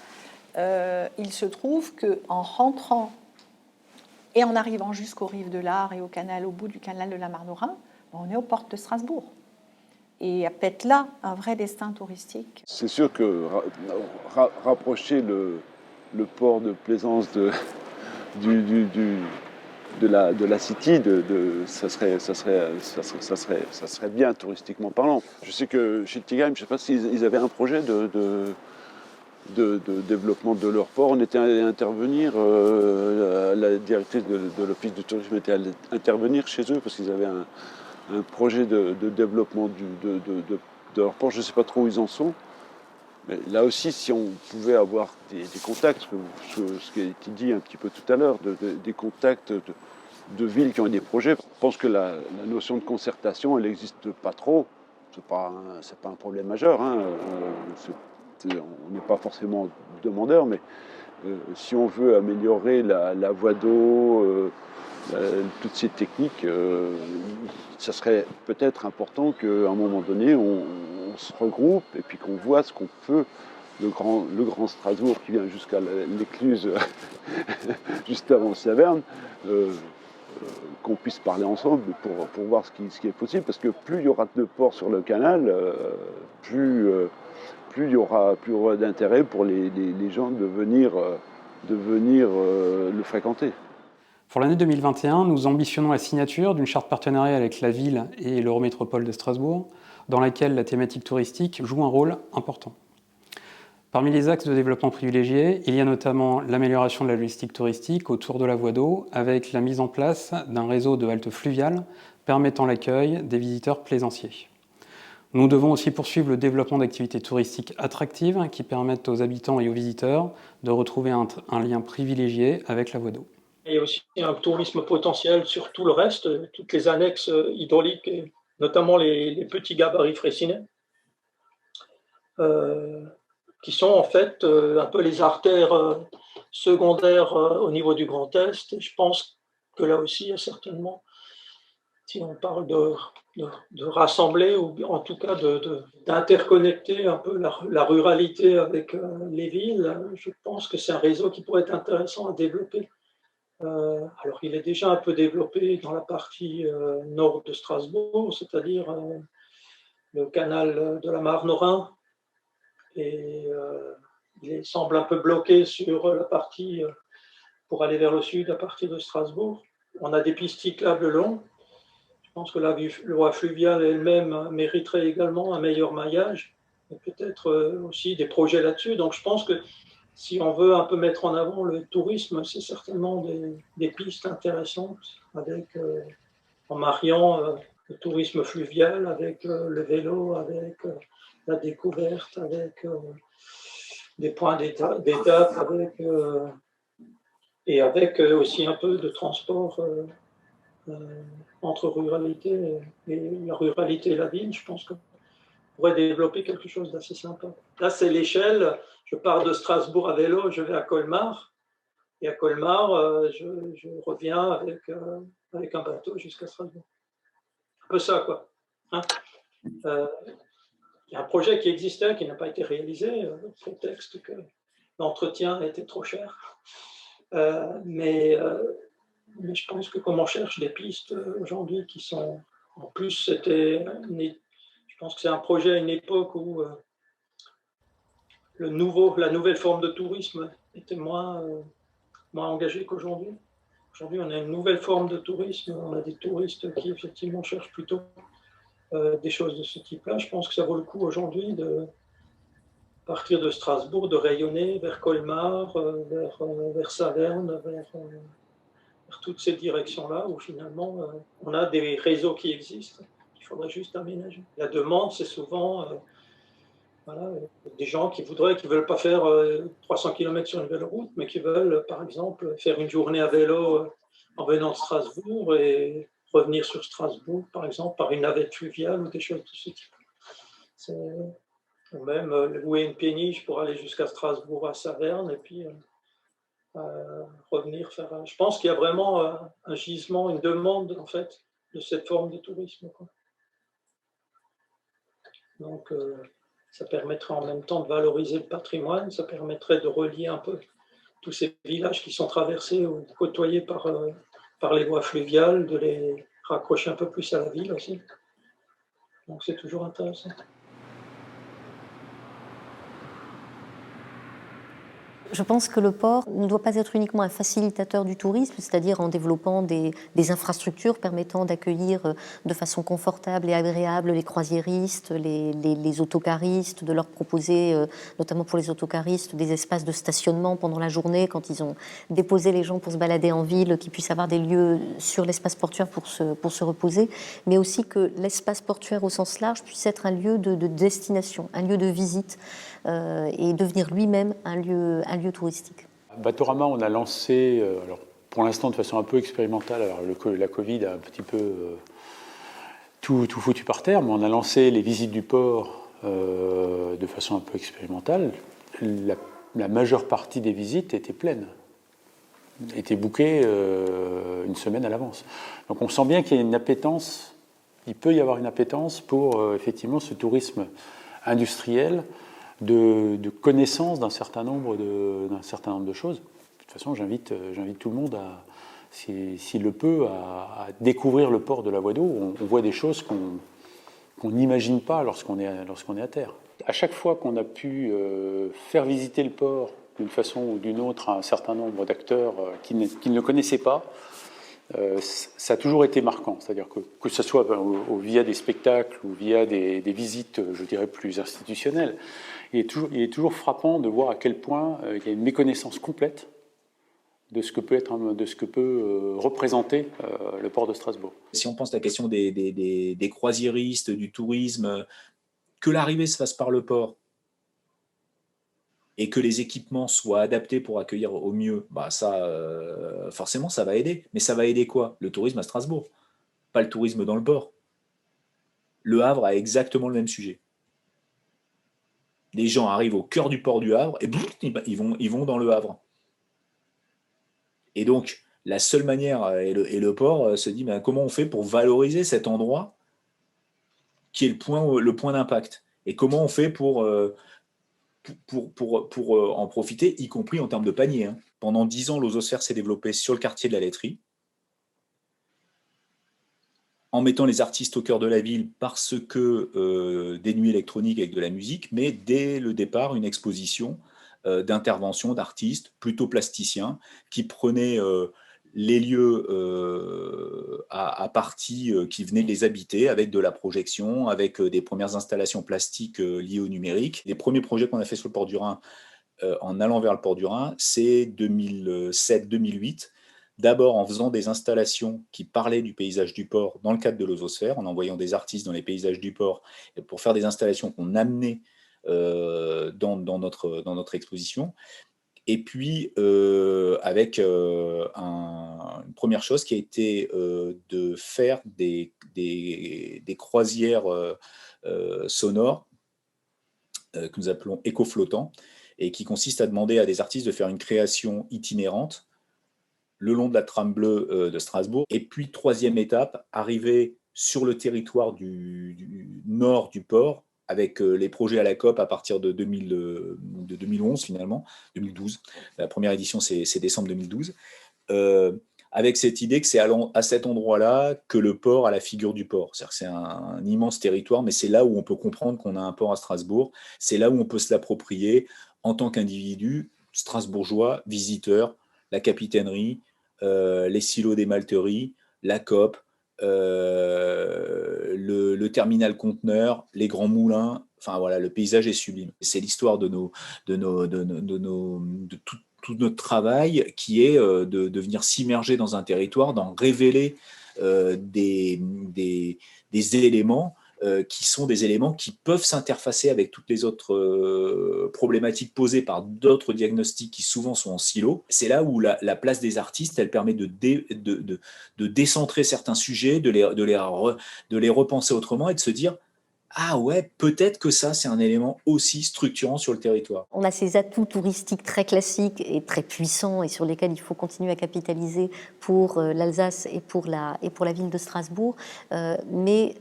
Il se trouve qu'en rentrant et en arrivant jusqu'aux rives de l'Aar et au bout du canal de la Marne-au-Rhin, on est aux portes de Strasbourg. Et il y a peut-être là un vrai destin touristique. C'est sûr que rapprocher le port de plaisance de la City, ça serait bien touristiquement parlant. Je sais que chez Schiltigheim, je ne sais pas s'ils avaient un projet de développement de leur port. On était allé intervenir, la directrice de l'office du tourisme était allée intervenir chez eux parce qu'ils avaient un projet de développement de leur port. Je ne sais pas trop où ils en sont. Mais là aussi, si on pouvait avoir des contacts, ce qui a été dit un petit peu tout à l'heure, des contacts de villes qui ont des projets, je pense que la notion de concertation, elle n'existe pas trop. C'est pas un problème majeur. On n'est pas forcément demandeur, mais si on veut améliorer la voie d'eau, toutes ces techniques, ça serait peut-être important qu'à un moment donné, on se regroupe et puis qu'on voit ce qu'on peut, le grand Strasbourg qui vient jusqu'à l'écluse juste avant Saverne, qu'on puisse parler ensemble pour voir ce qui est possible, parce que plus il y aura de ports sur le canal, plus il y aura d'intérêt pour les gens de venir le fréquenter. Pour l'année 2021, nous ambitionnons la signature d'une charte partenariat avec la ville et l'Eurométropole de Strasbourg, dans laquelle la thématique touristique joue un rôle important. Parmi les axes de développement privilégiés, il y a notamment l'amélioration de la logistique touristique autour de la voie d'eau, avec la mise en place d'un réseau de haltes fluviales permettant l'accueil des visiteurs plaisanciers. Nous devons aussi poursuivre le développement d'activités touristiques attractives qui permettent aux habitants et aux visiteurs de retrouver un lien privilégié avec la voie d'eau. il y a aussi un tourisme potentiel sur tout le reste, toutes les annexes hydrauliques, et notamment les petits gabarits fraissinet, qui sont en fait un peu les artères secondaires au niveau du Grand Est. Et je pense que là aussi, il y a certainement, si on parle de rassembler, ou en tout cas d'interconnecter un peu la ruralité avec les villes, je pense que c'est un réseau qui pourrait être intéressant à développer. Alors, il est déjà un peu développé dans la partie nord de Strasbourg, c'est-à-dire le canal de la Marne-Rhin, et il semble un peu bloqué sur la partie pour aller vers le sud à partir de Strasbourg. On a des pistes cyclables longues. Je pense que la voie fluviale elle-même mériterait également un meilleur maillage, et peut-être aussi des projets là-dessus. Donc je pense que si on veut un peu mettre en avant le tourisme, c'est certainement des pistes intéressantes, avec, en mariant le tourisme fluvial avec le vélo, avec la découverte, avec des points d'étape, avec, et avec aussi un peu de transport entre ruralité et la ruralité et la ville. Je pense qu'on pourrait développer quelque chose d'assez sympa. Là, c'est l'échelle. Je pars de Strasbourg à vélo, je vais à Colmar. Et à Colmar, je reviens avec un bateau jusqu'à Strasbourg. Un peu ça, quoi. Hein, il y a un projet qui existait, qui n'a pas été réalisé, au prétexte que l'entretien était trop cher. Mais je pense que comme on cherche des pistes aujourd'hui qui sont... En plus, je pense que c'est un projet à une époque où la nouvelle forme de tourisme était moins engagée qu'aujourd'hui. Aujourd'hui, on a une nouvelle forme de tourisme. On a des touristes qui, effectivement, cherchent plutôt des choses de ce type-là. Je pense que ça vaut le coup aujourd'hui de partir de Strasbourg, de rayonner vers Colmar, vers Saverne, vers toutes ces directions-là où finalement on a des réseaux qui existent, qu'il faudrait juste aménager. La demande, c'est souvent des gens qui veulent pas faire 300 km sur une véloroute, mais qui veulent par exemple faire une journée à vélo en venant de Strasbourg et revenir sur Strasbourg, par exemple, par une navette fluviale ou des choses de ce type. Ou même louer une péniche pour aller jusqu'à Strasbourg à Saverne et puis revenir faire. Je pense qu'il y a vraiment un gisement, une demande en fait de cette forme de tourisme, quoi. Donc ça permettrait en même temps de valoriser le patrimoine, ça permettrait de relier un peu tous ces villages qui sont traversés ou côtoyés par les voies fluviales, de les raccrocher un peu plus à la ville aussi. Donc c'est toujours intéressant. Je pense que le port ne doit pas être uniquement un facilitateur du tourisme, c'est-à-dire en développant des infrastructures permettant d'accueillir de façon confortable et agréable les croisiéristes, les autocaristes, de leur proposer, notamment pour les autocaristes, des espaces de stationnement pendant la journée, quand ils ont déposé les gens pour se balader en ville, qu'ils puissent avoir des lieux sur l'espace portuaire pour se reposer, mais aussi que l'espace portuaire au sens large puisse être un lieu de destination, un lieu de visite, et devenir lui-même un lieu touristique. Batorama, on a lancé, alors pour l'instant de façon un peu expérimentale, alors la Covid a un petit peu tout foutu par terre, mais on a lancé les visites du port de façon un peu expérimentale. La majeure partie des visites était pleine, était bookée une semaine à l'avance. Donc on sent bien qu'il y a une appétence, il peut y avoir une appétence pour effectivement ce tourisme industriel, de connaissance d'un certain nombre de choses. De toute façon, j'invite tout le monde s'il le peut, à découvrir le port de la Voie d'Eau. On voit des choses qu'on n'imagine pas lorsqu'on est à terre. À chaque fois qu'on a pu faire visiter le port d'une façon ou d'une autre à un certain nombre d'acteurs qui ne le connaissaient pas, ça a toujours été marquant. C'est-à-dire que ce soit via des spectacles ou via des visites, je dirais, plus institutionnelles, il est toujours frappant de voir à quel point il y a une méconnaissance complète de ce que peut représenter le port de Strasbourg. Si on pense à la question des croisiéristes, du tourisme, que l'arrivée se fasse par le port et que les équipements soient adaptés pour accueillir au mieux, bah ça, forcément, ça va aider. Mais ça va aider quoi? Le tourisme à Strasbourg, pas le tourisme dans le port. Le Havre a exactement le même sujet. Les gens arrivent au cœur du port du Havre et boum, ils vont dans le Havre. Et donc, la seule manière, et le port se dit, ben, comment on fait pour valoriser cet endroit qui est le point d'impact? Et comment on fait pour en profiter, y compris en termes de panier, hein. Pendant 10 ans, l'Ozosphère s'est développée sur le quartier de la laiterie, en mettant les artistes au cœur de la ville parce que des nuits électroniques avec de la musique, mais dès le départ, une exposition d'intervention d'artistes plutôt plasticiens qui prenaient les lieux à partie qui venaient les habiter avec de la projection, avec des premières installations plastiques liées au numérique. Les premiers projets qu'on a fait sur le port du Rhin en allant vers le port du Rhin, c'est 2007-2008. D'abord en faisant des installations qui parlaient du paysage du port dans le cadre de l'Ozosphère, en envoyant des artistes dans les paysages du port pour faire des installations qu'on amenait dans notre exposition. Et puis, avec une première chose qui a été de faire des croisières sonores que nous appelons éco-flottants, et qui consiste à demander à des artistes de faire une création itinérante le long de la trame bleue de Strasbourg. Et puis, troisième étape, arriver sur le territoire du nord du port, avec les projets à la COP à partir de 2011 finalement, 2012. La première édition, c'est décembre 2012. Avec cette idée que c'est à cet endroit-là que le port a la figure du port. C'est-à-dire que c'est un immense territoire, mais c'est là où on peut comprendre qu'on a un port à Strasbourg. C'est là où on peut se l'approprier en tant qu'individu, strasbourgeois, visiteur, la capitainerie, les silos des malteries, la COP, le terminal conteneur, les grands moulins. Enfin voilà, le paysage est sublime. C'est l'histoire de tout notre travail qui est de venir s'immerger dans un territoire, d'en révéler des éléments qui sont des éléments qui peuvent s'interfacer avec toutes les autres problématiques posées par d'autres diagnostics qui souvent sont en silo. C'est là où la place des artistes, elle permet de décentrer certains sujets, de les repenser autrement et de se dire ah ouais, peut-être que ça, c'est un élément aussi structurant sur le territoire. On a ces atouts touristiques très classiques et très puissants et sur lesquels il faut continuer à capitaliser pour l'Alsace et pour la ville de Strasbourg. Mais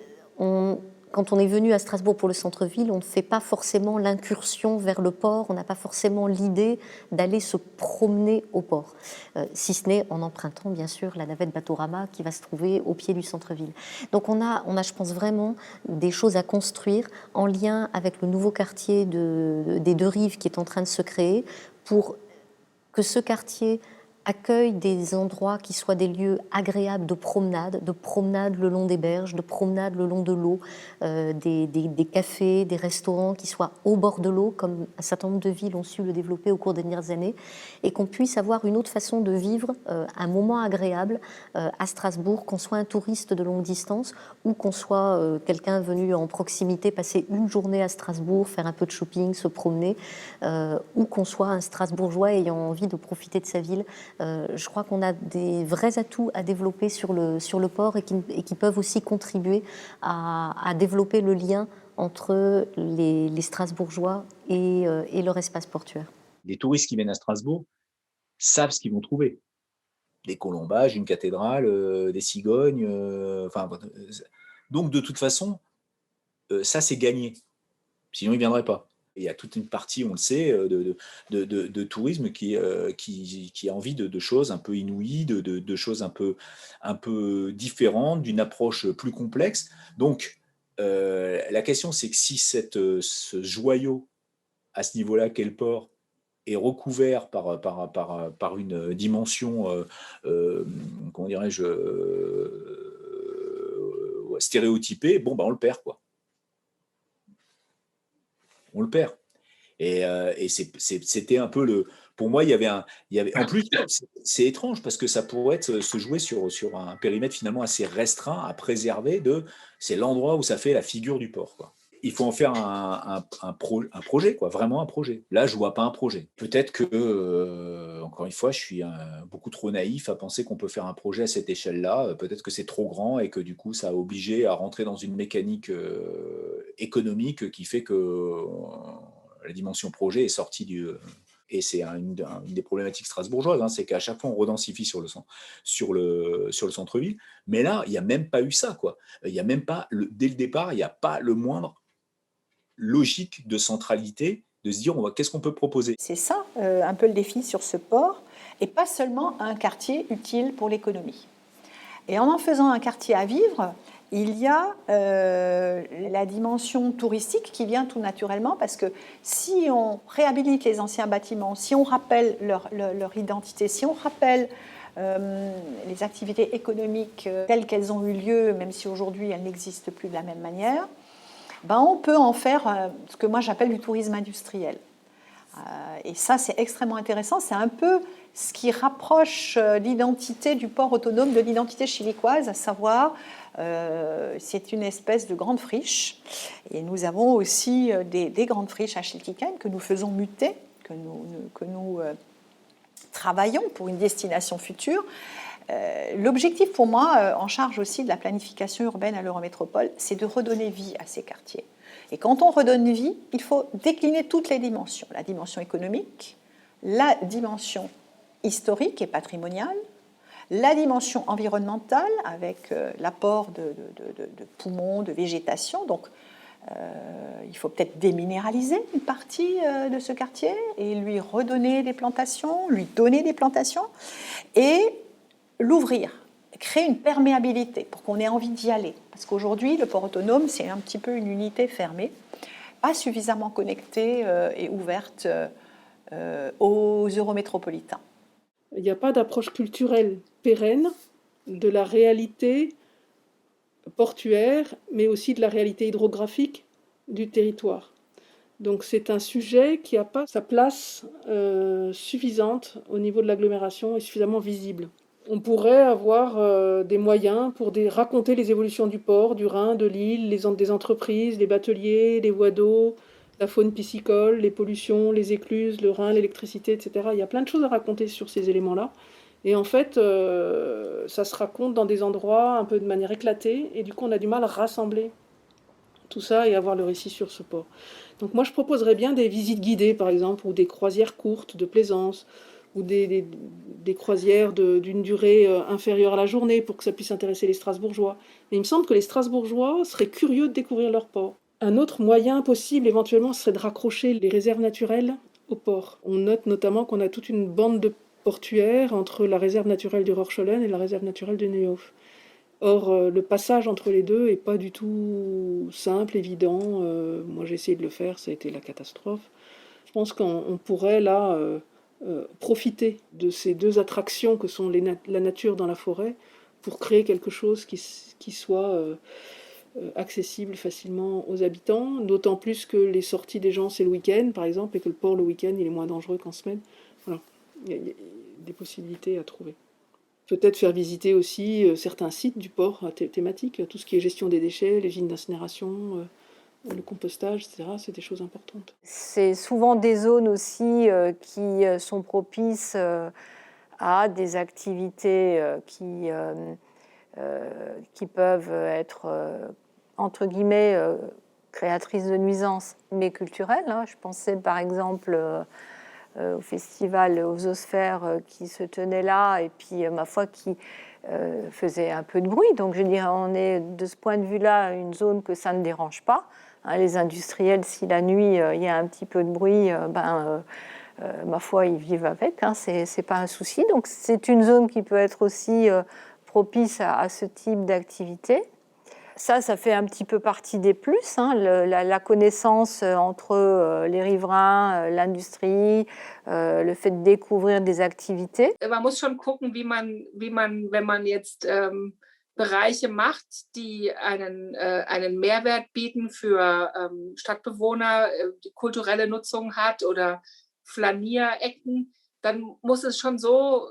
quand on est venu à Strasbourg pour le centre-ville, on ne fait pas forcément l'incursion vers le port, on n'a pas forcément l'idée d'aller se promener au port, si ce n'est en empruntant bien sûr la navette Batorama qui va se trouver au pied du centre-ville. Donc on a, je pense vraiment des choses à construire en lien avec le nouveau quartier des Deux Rives qui est en train de se créer pour que ce quartier accueille des endroits qui soient des lieux agréables de promenade le long des berges, de promenade le long de l'eau, des cafés, des restaurants qui soient au bord de l'eau, comme un certain nombre de villes ont su le développer au cours des dernières années, et qu'on puisse avoir une autre façon de vivre un moment agréable à Strasbourg, qu'on soit un touriste de longue distance ou qu'on soit quelqu'un venu en proximité, passer une journée à Strasbourg, faire un peu de shopping, se promener, ou qu'on soit un Strasbourgeois ayant envie de profiter de sa ville. Je crois qu'on a des vrais atouts à développer sur le port et qui peuvent aussi contribuer à développer le lien entre les Strasbourgeois et leur espace portuaire. Les touristes qui viennent à Strasbourg savent ce qu'ils vont trouver. Des colombages, une cathédrale, des cigognes. Donc de toute façon, ça c'est gagné. Sinon ils ne viendraient pas. Il y a toute une partie, on le sait, de tourisme qui a envie de choses un peu inouïes, de choses un peu différentes, d'une approche plus complexe. Donc, la question, c'est que si ce joyau, à ce niveau-là, qu'est le port, est recouvert par une dimension, comment dirais-je, stéréotypée, bon, on le perd, quoi. On le perd. Et c'était un peu pour moi, il y avait en plus, c'est étrange parce que ça pourrait se jouer sur un périmètre finalement assez restreint à préserver c'est l'endroit où ça fait la figure du port, quoi. il faut en faire un projet, quoi, vraiment un projet. Là, je ne vois pas un projet. Peut-être que, encore une fois, je suis beaucoup trop naïf à penser qu'on peut faire un projet à cette échelle-là. Peut-être que c'est trop grand et que du coup, ça a obligé à rentrer dans une mécanique économique qui fait que la dimension projet est sortie du... Et c'est une des problématiques strasbourgeoises, c'est qu'à chaque fois, on redensifie sur le centre-ville. Mais là, il n'y a même pas eu ça, quoi. Il y a même pas, dès le départ, il n'y a pas le moindre logique de centralité, de se dire qu'est-ce qu'on peut proposer. C'est ça, un peu le défi sur ce port, et pas seulement un quartier utile pour l'économie. Et en faisant un quartier à vivre, il y a la dimension touristique qui vient tout naturellement, parce que si on réhabilite les anciens bâtiments, si on rappelle leur identité, si on rappelle les activités économiques telles qu'elles ont eu lieu, même si aujourd'hui elles n'existent plus de la même manière, on peut en faire ce que moi j'appelle du tourisme industriel. Et ça, c'est extrêmement intéressant. C'est un peu ce qui rapproche l'identité du port autonome de l'identité chilicoise, à savoir, c'est une espèce de grande friche. Et nous avons aussi des grandes friches à Schiltigheim que nous faisons muter, que nous travaillons pour une destination future. L'objectif pour moi, en charge aussi de la planification urbaine à l'Eurométropole, c'est de redonner vie à ces quartiers. Et quand on redonne vie, il faut décliner toutes les dimensions. La dimension économique, la dimension historique et patrimoniale, la dimension environnementale avec l'apport de poumons, de végétation. Donc, il faut peut-être déminéraliser une partie de ce quartier et lui redonner des plantations, lui donner des plantations et l'ouvrir, créer une perméabilité pour qu'on ait envie d'y aller. Parce qu'aujourd'hui, le port autonome, c'est un petit peu une unité fermée, pas suffisamment connectée et ouverte aux eurométropolitains. Il n'y a pas d'approche culturelle pérenne de la réalité portuaire, mais aussi de la réalité hydrographique du territoire. Donc c'est un sujet qui n'a pas sa place suffisante au niveau de l'agglomération et suffisamment visible. On pourrait avoir des moyens pour raconter les évolutions du port, du Rhin, de l'île, des entreprises, les bateliers, les voies d'eau, la faune piscicole, les pollutions, les écluses, le Rhin, l'électricité, etc. Il y a plein de choses à raconter sur ces éléments-là. Et en fait, ça se raconte dans des endroits un peu de manière éclatée, et du coup, on a du mal à rassembler tout ça et avoir le récit sur ce port. Donc moi, je proposerais bien des visites guidées, par exemple, ou des croisières courtes de plaisance, ou des croisières d'une durée inférieure à la journée pour que ça puisse intéresser les Strasbourgeois. Mais il me semble que les Strasbourgeois seraient curieux de découvrir leur port. Un autre moyen possible, éventuellement, serait de raccrocher les réserves naturelles au port. On note notamment qu'on a toute une bande de portuaires entre la réserve naturelle du Rorschollen et la réserve naturelle de Neuhof. Or, le passage entre les deux n'est pas du tout simple, évident. Moi, j'ai essayé de le faire, ça a été la catastrophe. Je pense qu'on pourrait, là, profiter de ces deux attractions que sont la nature dans la forêt pour créer quelque chose qui soit accessible facilement aux habitants, d'autant plus que les sorties des gens, c'est le week-end, par exemple, et que le port, le week-end, il est moins dangereux qu'en semaine. Voilà. Il y a des possibilités à trouver. Peut-être faire visiter aussi certains sites du port thématiques, tout ce qui est gestion des déchets, les usines d'incinération, le compostage, etc. C'est des choses importantes. C'est souvent des zones aussi qui sont propices à des activités qui peuvent être, entre guillemets, créatrices de nuisances, mais culturelles. Je pensais par exemple au festival aux Osphères qui se tenait là, et puis, ma foi, qui faisait un peu de bruit. Donc, je dirais, on est de ce point de vue-là une zone que ça ne dérange pas. Les industriels, si la nuit, il y a un petit peu de bruit, ma foi, ils vivent avec. C'est pas un souci. Donc, c'est une zone qui peut être aussi propice à ce type d'activité. Ça fait un petit peu partie des plus, la connaissance entre les riverains, l'industrie, le fait de découvrir des activités. Man muss schon gucken, wie man, wenn man jetzt Bereiche macht, die einen Mehrwert bieten für Stadtbewohner, die kulturelle Nutzung hat oder Flanierecken, dann muss es schon so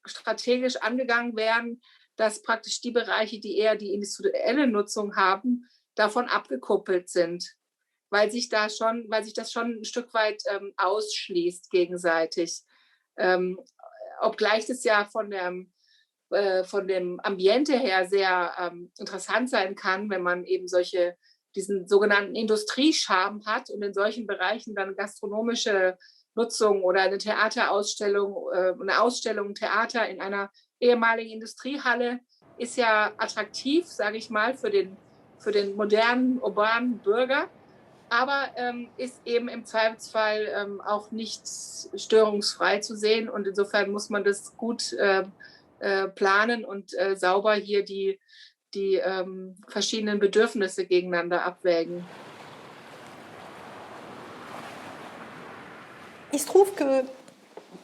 strategisch angegangen werden, dass praktisch die Bereiche, die eher die industrielle Nutzung haben, davon abgekuppelt sind. weil sich das schon ein Stück weit ausschließt gegenseitig. Obgleich das ja von dem Ambiente her sehr interessant sein kann, wenn man eben diesen sogenannten Industriescharme hat und in solchen Bereichen dann gastronomische Nutzung oder eine Theateraustellung, eine Ausstellung Theater in einer ehemaligen Industriehalle ist ja attraktiv, sage ich mal, für den modernen, urbanen Bürger, aber ist eben im Zweifelsfall auch nicht störungsfrei zu sehen. Und insofern muss man das gut planen und sauber hier die verschiedenen Bedürfnisse gegeneinander abwägen. Il se trouve que,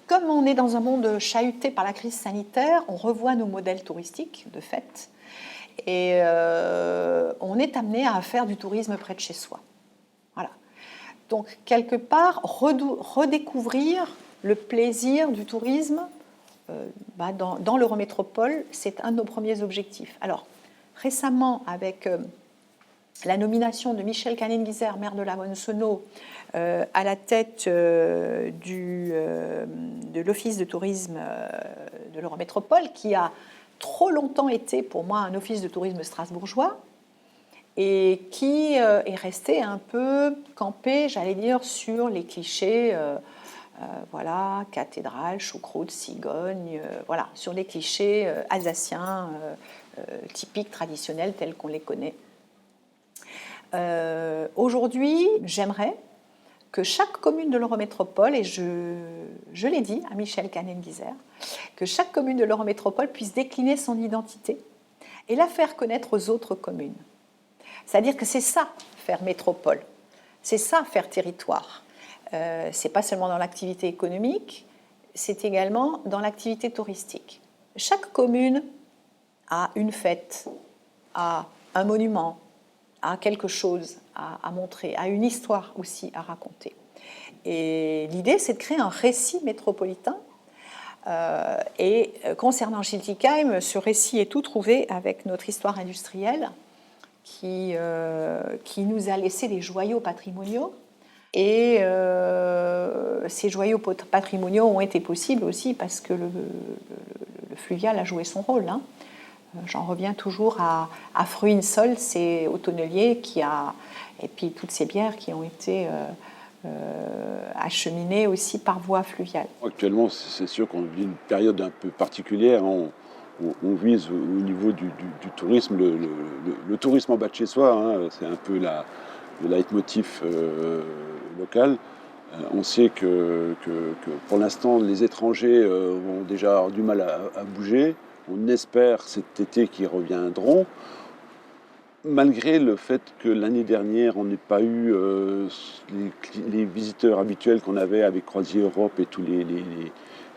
comme on est dans un monde chahuté par la crise sanitaire, on revoit nos modèles touristiques, de fait, et on est amené à faire du tourisme près de chez soi. Voilà. Donc, quelque part, redécouvrir le plaisir du tourisme dans l'Eurométropole, c'est un de nos premiers objectifs. Alors, récemment, avec la nomination de Michel Canen-Guizer, maire de Lavonne-Sonnau, à la tête de l'Office de tourisme de l'Eurométropole, qui a trop longtemps été pour moi un office de tourisme strasbourgeois et qui est resté un peu campé, j'allais dire, sur les clichés, voilà, cathédrale, choucroute, cigogne, voilà, sur les clichés alsaciens typiques, traditionnels, tels qu'on les connaît. Aujourd'hui, j'aimerais que chaque commune de l'Eurométropole, et je l'ai dit à Michel Canen-Guizer, que chaque commune de l'Eurométropole puisse décliner son identité et la faire connaître aux autres communes. C'est-à-dire que c'est ça, faire métropole, c'est ça, faire territoire. C'est pas seulement dans l'activité économique, c'est également dans l'activité touristique. Chaque commune a une fête, a un monument, a quelque chose à montrer, a une histoire aussi à raconter. Et l'idée, c'est de créer un récit métropolitain. Et concernant Schiltigheim, ce récit est tout trouvé avec notre histoire industrielle qui nous a laissé des joyaux patrimoniaux. Et ces joyaux patrimoniaux ont été possibles aussi parce que le fluvial a joué son rôle. Hein. J'en reviens toujours à Fruinsol, c'est au tonnelier et puis toutes ces bières qui ont été acheminées aussi par voie fluviale. Actuellement, c'est sûr qu'on vit une période un peu particulière. On vise au niveau du tourisme, le tourisme en bas de chez soi, hein, c'est un peu le leitmotiv local. On sait que pour l'instant, les étrangers vont déjà avoir du mal à bouger. On espère cet été qu'ils reviendront, malgré le fait que l'année dernière, on n'ait pas eu les visiteurs habituels qu'on avait avec Croisière Europe et tous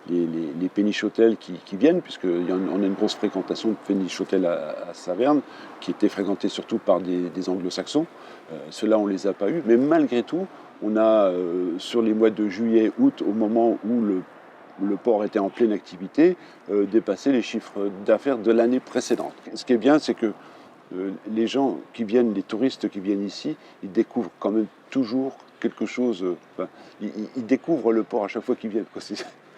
les péniches hôtels qui viennent, puisqu'on a une grosse fréquentation de péniches hôtels à Saverne, qui était fréquentée surtout par des anglo-saxons. Ceux-là, on ne les a pas eus, mais malgré tout, on a, sur les mois de juillet, août, au moment où le port était en pleine activité, dépassé les chiffres d'affaires de l'année précédente. Ce qui est bien, c'est que les gens qui viennent, les touristes qui viennent ici, ils découvrent quand même toujours quelque chose. Ils découvrent le port à chaque fois qu'ils viennent.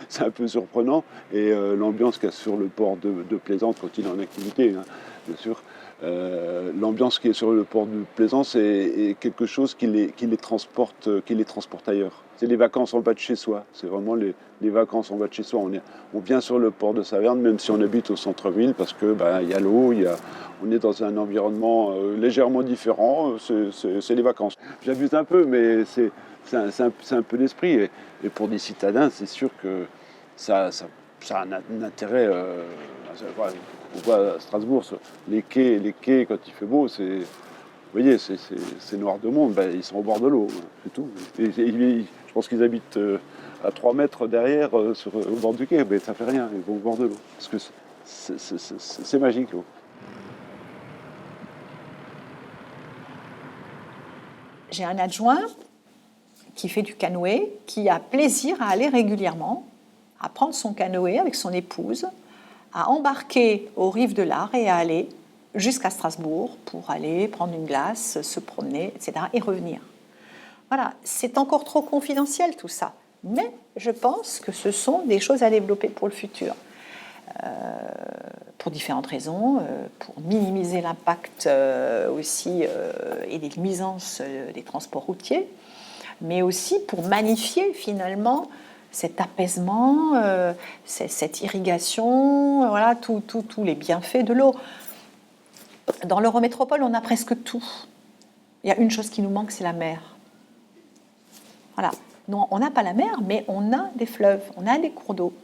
C'est un peu surprenant. Et l'ambiance qu'il y a sur le port de Plaisance, quand il est en activité, hein, bien sûr, l'ambiance qui est sur le port de Plaisance est quelque chose qui les transporte ailleurs. C'est les vacances en bas de chez soi. C'est vraiment les vacances en bas de chez soi. On vient sur le port de Saverne, même si on habite au centre-ville, parce que y a l'eau, on est dans un environnement légèrement différent. C'est les vacances. J'abuse un peu, mais c'est un peu l'esprit. Et pour des citadins, c'est sûr que ça a un intérêt. On voit à Strasbourg, les quais, quand il fait beau, vous voyez, c'est noir de monde. Ils sont au bord de l'eau, c'est tout. Et je pense qu'ils habitent à 3 mètres derrière, au bord du quai, mais ça fait rien, ils vont au bord de l'eau. Parce que c'est magique, l'eau. J'ai un adjoint qui fait du canoë, qui a plaisir à aller régulièrement, à prendre son canoë avec son épouse, à embarquer aux rives de l'Ar et à aller jusqu'à Strasbourg pour aller prendre une glace, se promener, etc. et revenir. Voilà, c'est encore trop confidentiel tout ça. Mais je pense que ce sont des choses à développer pour le futur. Pour différentes raisons, pour minimiser l'impact aussi et les nuisances des transports routiers, mais aussi pour magnifier finalement cet apaisement, cette irrigation, voilà, tous les bienfaits de l'eau. Dans l'Eurométropole, on a presque tout. Il y a une chose qui nous manque, c'est la mer. Voilà. Non, on n'a pas la mer, mais on a des fleuves, on a des cours d'eau.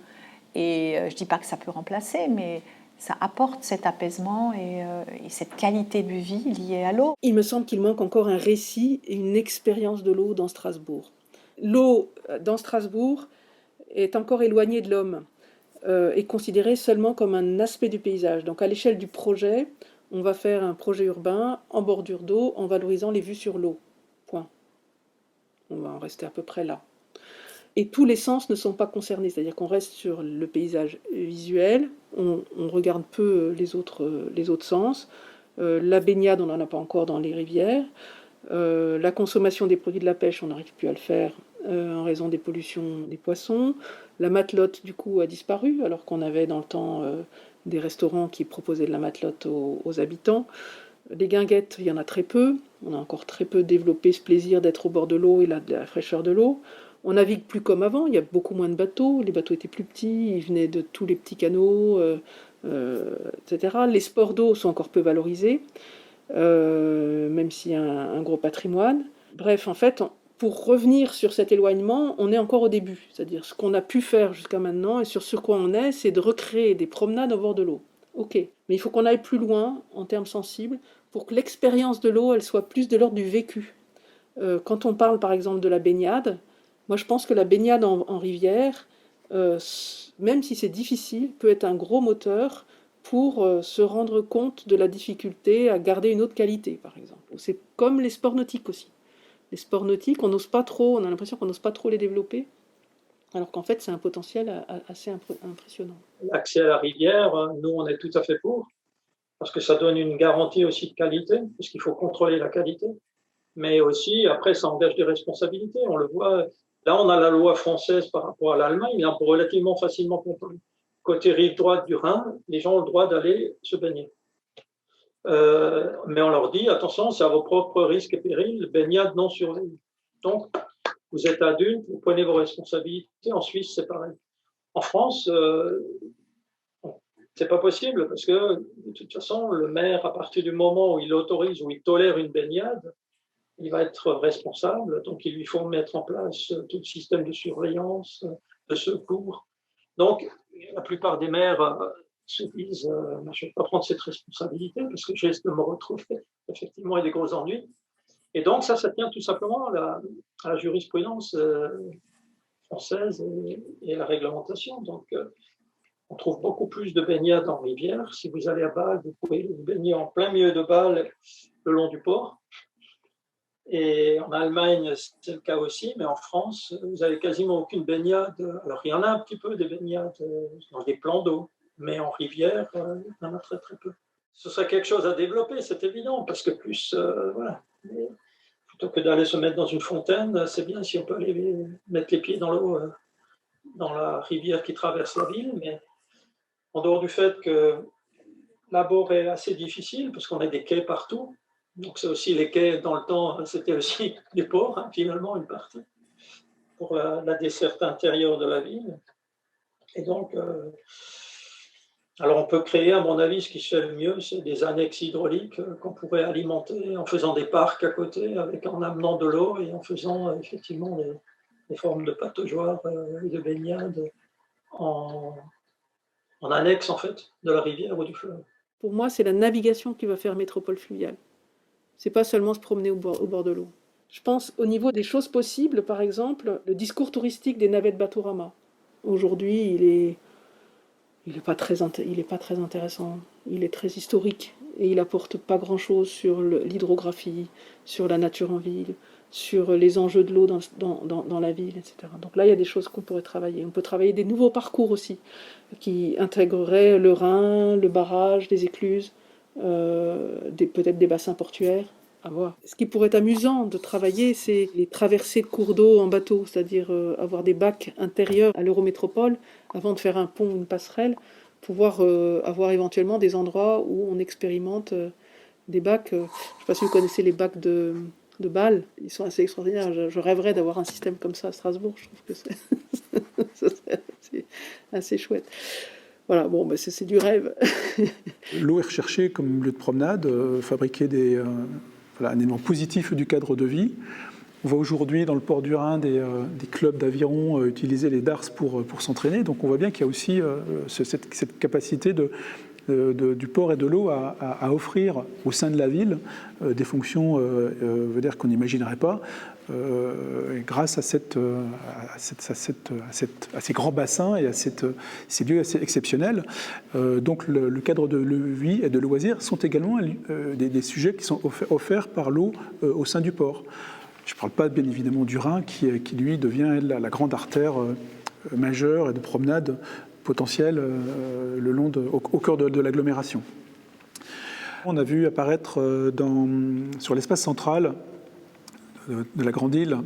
Et je ne dis pas que ça peut remplacer, mais ça apporte cet apaisement et cette qualité de vie liée à l'eau. Il me semble qu'il manque encore un récit et une expérience de l'eau dans Strasbourg. L'eau dans Strasbourg est encore éloignée de l'homme, est considérée seulement comme un aspect du paysage. Donc à l'échelle du projet, on va faire un projet urbain en bordure d'eau en valorisant les vues sur l'eau. Point. On va en rester à peu près là. Et tous les sens ne sont pas concernés, c'est-à-dire qu'on reste sur le paysage visuel, on regarde peu les autres sens. La baignade, on n'en a pas encore dans les rivières. La consommation des produits de la pêche, on n'arrive plus à le faire en raison des pollutions des poissons. La matelote, du coup, a disparu, alors qu'on avait dans le temps des restaurants qui proposaient de la matelote aux habitants. Les guinguettes, il y en a très peu. On a encore très peu développé ce plaisir d'être au bord de l'eau et de la fraîcheur de l'eau. On navigue plus comme avant, il y a beaucoup moins de bateaux, les bateaux étaient plus petits, ils venaient de tous les petits canaux, etc. Les sports d'eau sont encore peu valorisés, même s'il y a un gros patrimoine. Bref, en fait, pour revenir sur cet éloignement, on est encore au début. C'est-à-dire ce qu'on a pu faire jusqu'à maintenant et sur ce quoi on est, c'est de recréer des promenades au bord de l'eau. Ok, mais il faut qu'on aille plus loin en termes sensibles pour que l'expérience de l'eau, elle soit plus de l'ordre du vécu. Quand on parle par exemple de la baignade, moi, je pense que la baignade en rivière, même si c'est difficile, peut être un gros moteur pour se rendre compte de la difficulté à garder une eau de qualité, par exemple. C'est comme les sports nautiques aussi. Les sports nautiques, on a l'impression qu'on n'ose pas trop les développer, alors qu'en fait, c'est un potentiel assez impressionnant. L'accès à la rivière, nous, on est tout à fait pour, parce que ça donne une garantie aussi de qualité, parce qu'il faut contrôler la qualité. Mais aussi, après, ça engage des responsabilités. On le voit. Là, on a la loi française par rapport à l'Allemagne, mais on peut relativement facilement contrôler. Côté rive droite du Rhin, les gens ont le droit d'aller se baigner. Mais on leur dit, attention, c'est à vos propres risques et périls, baignade non surveillée. Donc, vous êtes adulte, vous prenez vos responsabilités. En Suisse, c'est pareil. En France, c'est pas possible, parce que, de toute façon, le maire, à partir du moment où il autorise, où il tolère une baignade, il va être responsable, donc il lui faut mettre en place tout le système de surveillance, de secours. Donc, la plupart des maires se disent je ne vais pas prendre cette responsabilité parce que je risque de me retrouver effectivement avec des gros ennuis. Et donc, ça tient tout simplement à la jurisprudence française et à la réglementation. Donc, on trouve beaucoup plus de baignades en rivière. Si vous allez à Bâle, vous pouvez vous baigner en plein milieu de Bâle, le long du port. Et en Allemagne, c'est le cas aussi, mais en France, vous n'avez quasiment aucune baignade. Alors, il y en a un petit peu des baignades dans des plans d'eau, mais en rivière, il y en a très très peu. Ce serait quelque chose à développer, c'est évident, parce que plus, voilà. Mais plutôt que d'aller se mettre dans une fontaine, c'est bien si on peut aller mettre les pieds dans l'eau, dans la rivière qui traverse la ville, mais en dehors du fait que l'abord est assez difficile, parce qu'on a des quais partout. Donc c'est aussi les quais, dans le temps, c'était aussi des ports, finalement, une partie, pour la desserte intérieure de la ville. Et donc, alors on peut créer, à mon avis, ce qui se fait le mieux, c'est des annexes hydrauliques qu'on pourrait alimenter en faisant des parcs à côté, en amenant de l'eau et en faisant effectivement des formes de pataugeoires et de baignade en annexe, en fait, de la rivière ou du fleuve. Pour moi, c'est la navigation qui va faire métropole fluviale. C'est pas seulement se promener au bord de l'eau. Je pense au niveau des choses possibles, par exemple, le discours touristique des navettes Batorama. Aujourd'hui, il est pas très intéressant. Il est très historique et il apporte pas grand-chose sur l'hydrographie, sur la nature en ville, sur les enjeux de l'eau dans la ville, etc. Donc là, il y a des choses qu'on pourrait travailler. On peut travailler des nouveaux parcours aussi, qui intégreraient le Rhin, le barrage, les écluses, peut-être des bassins portuaires. à voir. Ce qui pourrait être amusant de travailler, c'est les traversées de cours d'eau en bateau, c'est-à-dire avoir des bacs intérieurs à l'Eurométropole avant de faire un pont ou une passerelle, pouvoir avoir éventuellement des endroits où on expérimente des bacs. Je ne sais pas si vous connaissez les bacs de Bâle, ils sont assez extraordinaires. Je rêverais d'avoir un système comme ça à Strasbourg, je trouve que c'est assez chouette. Voilà, bon, ben c'est du rêve. L'eau est recherchée comme lieu de promenade, fabriquer un élément positif du cadre de vie. On voit aujourd'hui dans le port du Rhin des clubs d'aviron utiliser les darses pour s'entraîner. Donc on voit bien qu'il y a aussi cette capacité du port et de l'eau à offrir au sein de la ville des fonctions veut dire qu'on n'imaginerait pas grâce à ces grands bassins et à ces lieux assez exceptionnels. Donc le cadre de vie et de loisirs sont également des sujets qui sont offerts par l'eau au sein du port. Je ne parle pas bien évidemment du Rhin qui lui devient la grande artère majeure et de promenade potentielle au cœur de l'agglomération. On a vu apparaître sur l'espace central de la Grande Île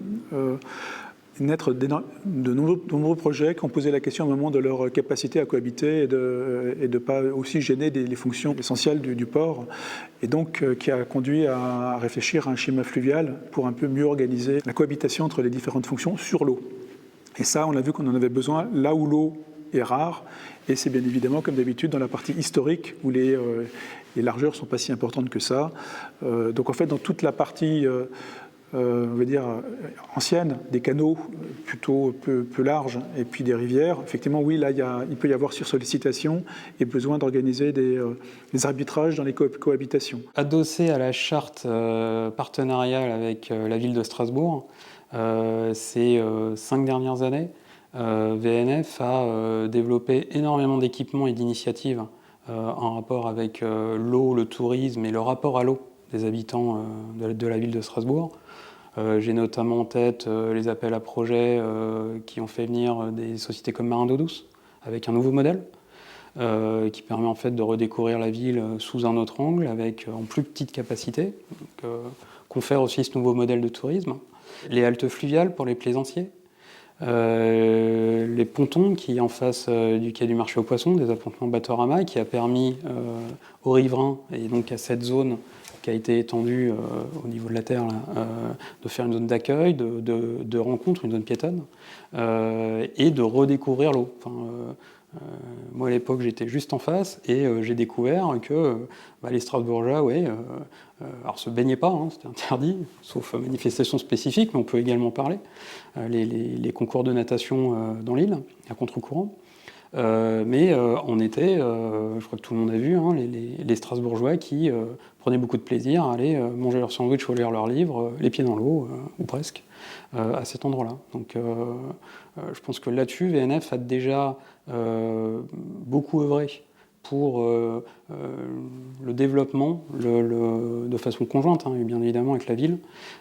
naître de nombreux projets qui ont posé la question à un moment de leur capacité à cohabiter et de ne pas aussi gêner les fonctions essentielles du port, et donc qui a conduit à réfléchir à un schéma fluvial pour un peu mieux organiser la cohabitation entre les différentes fonctions sur l'eau. Et ça, on a vu qu'on en avait besoin là où l'eau est rare, et c'est bien évidemment, comme d'habitude, dans la partie historique où les largeurs ne sont pas si importantes que ça. Donc en fait, dans toute la partie on va dire ancienne, des canaux plutôt peu larges, et puis des rivières, effectivement, oui, là, il peut y avoir sursollicitation et besoin d'organiser des arbitrages dans les cohabitations. Adossé à la charte partenariale avec la ville de Strasbourg, ces 5 dernières années, VNF a développé énormément d'équipements et d'initiatives en rapport avec l'eau, le tourisme et le rapport à l'eau des habitants de la ville de Strasbourg. J'ai notamment en tête les appels à projets qui ont fait venir des sociétés comme Marin d'eau douce, avec un nouveau modèle qui permet en fait de redécouvrir la ville sous un autre angle, avec en plus petite capacité, confère aussi ce nouveau modèle de tourisme. Les haltes fluviales pour les plaisanciers, les pontons qui en face du quai du marché aux poissons, des appontements Batorama, qui a permis aux riverains et donc à cette zone qui a été étendue au niveau de la terre là, de faire une zone d'accueil, de rencontre, une zone piétonne, et de redécouvrir l'eau. Enfin, moi à l'époque j'étais juste en face et j'ai découvert que les Strasbourgeois, alors se baignaient pas, hein, c'était interdit, sauf manifestations spécifiques, mais on peut également parler, les concours de natation dans l'île, à contre-courant. Mais on était, je crois que tout le monde a vu, hein, les Strasbourgeois qui prenaient beaucoup de plaisir à aller manger leur sandwich ou lire leur livre, les pieds dans l'eau, ou presque, à cet endroit-là. Donc je pense que là-dessus, VNF a déjà beaucoup œuvré pour le développement, de façon conjointe, hein, bien évidemment avec la ville,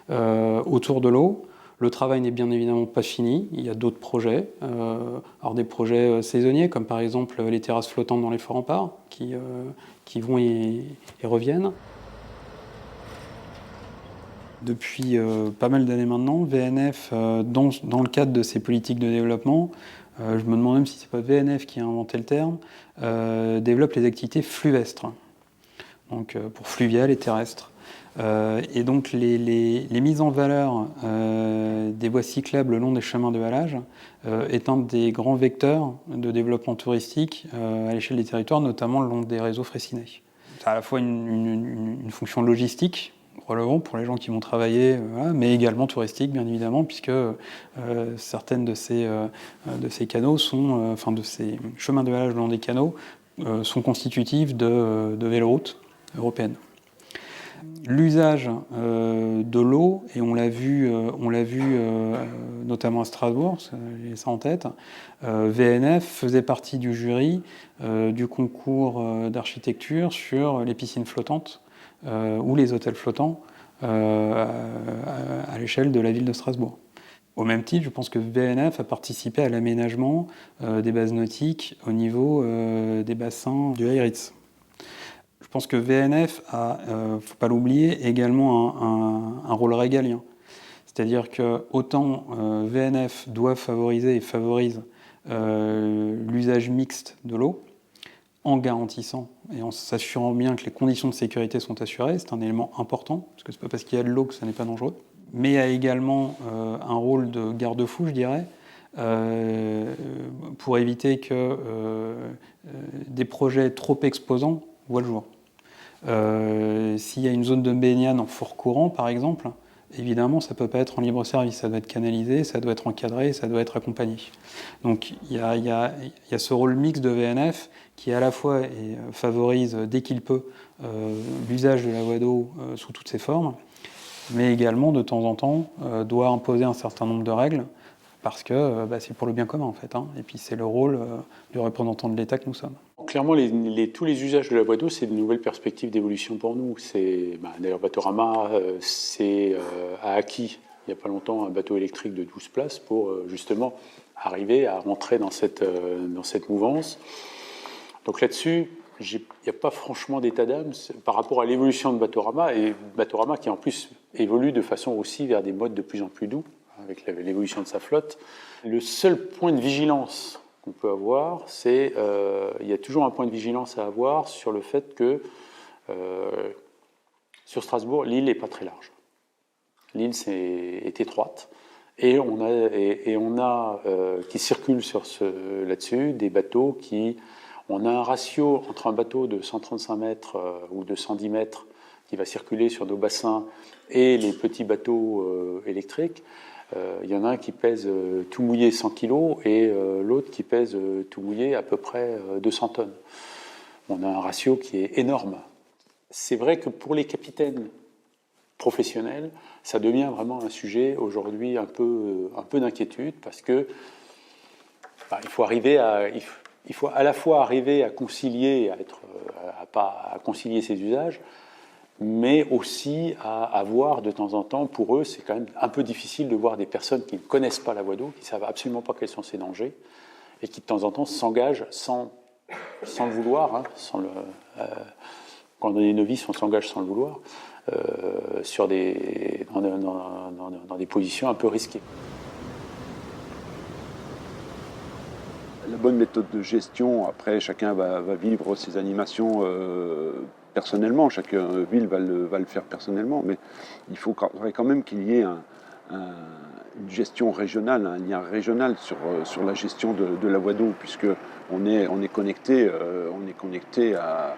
autour de l'eau. Le travail n'est bien évidemment pas fini, il y a d'autres projets, alors des projets saisonniers comme par exemple les terrasses flottantes dans les forts remparts qui vont et reviennent. Depuis pas mal d'années maintenant, VNF, dans le cadre de ses politiques de développement, je me demande même si c'est pas VNF qui a inventé le terme, développe les activités fluestres, donc pour fluvial et terrestre. Et donc les mises en valeur des voies cyclables le long des chemins de halage est un des grands vecteurs de développement touristique à l'échelle des territoires, notamment le long des réseaux fraissinet. C'est à la fois une fonction logistique relevant pour les gens qui vont travailler, mais également touristique bien évidemment, puisque certaines de ces canaux sont, de ces chemins de halage le long des canaux sont constitutifs de véloroutes européennes. L'usage de l'eau, et on l'a vu notamment à Strasbourg, j'ai ça en tête, VNF faisait partie du jury du concours d'architecture sur les piscines flottantes ou les hôtels flottants à l'échelle de la ville de Strasbourg. Au même titre, je pense que VNF a participé à l'aménagement des bases nautiques au niveau des bassins du Heiritz. Je pense que VNF a, faut pas l'oublier, également un rôle régalien. C'est-à-dire que autant VNF doit favoriser et favorise l'usage mixte de l'eau, en garantissant et en s'assurant bien que les conditions de sécurité sont assurées, c'est un élément important, parce que c'est pas parce qu'il y a de l'eau que ça n'est pas dangereux, mais a également un rôle de garde-fou, je dirais, pour éviter que des projets trop exposants voient le jour. S'il y a une zone de baignade en fort courant, par exemple, évidemment, ça ne peut pas être en libre service, ça doit être canalisé, ça doit être encadré, ça doit être accompagné. Donc il y a ce rôle mixte de VNF qui à la fois favorise, dès qu'il peut, l'usage de la voie d'eau sous toutes ses formes, mais également, de temps en temps, doit imposer un certain nombre de règles, parce que c'est pour le bien commun, en fait. Et puis c'est le rôle du représentant de l'État que nous sommes. Clairement, tous les usages de la voie d'eau, c'est de nouvelles perspectives d'évolution pour nous. D'ailleurs, Batorama a acquis, il n'y a pas longtemps, un bateau électrique de 12 places pour justement arriver à rentrer dans cette mouvance. Donc là-dessus, il n'y a pas franchement d'état d'âme par rapport à l'évolution de Batorama, et Batorama qui en plus évolue de façon aussi vers des modes de plus en plus doux, avec l'évolution de sa flotte. Le seul point de vigilance qu'on peut avoir, c'est il y a toujours un point de vigilance à avoir sur le fait que sur Strasbourg, l'île n'est pas très large. L'île est étroite et on a qui circulent là-dessus des bateaux qui... On a un ratio entre un bateau de 135 mètres ou de 110 mètres qui va circuler sur nos bassins et les petits bateaux électriques. Il y en a un qui pèse tout mouillé 100 kg et l'autre qui pèse tout mouillé à peu près 200 tonnes. On a un ratio qui est énorme. C'est vrai que pour les capitaines professionnels, ça devient vraiment un sujet aujourd'hui un peu d'inquiétude, parce que il faut à la fois arriver à concilier, à concilier ces usages, mais aussi à avoir de temps en temps, pour eux, c'est quand même un peu difficile de voir des personnes qui ne connaissent pas la voie d'eau, qui ne savent absolument pas quels sont ses dangers, et qui de temps en temps s'engagent sans le vouloir, quand on est novice, on s'engage sans le vouloir, dans des positions un peu risquées. La bonne méthode de gestion, après, chacun va vivre ses animations personnellement, chaque ville va le faire personnellement, mais il faudrait quand même qu'il y ait une gestion régionale, un lien régional sur la gestion de la voie d'eau, puisque on est connecté à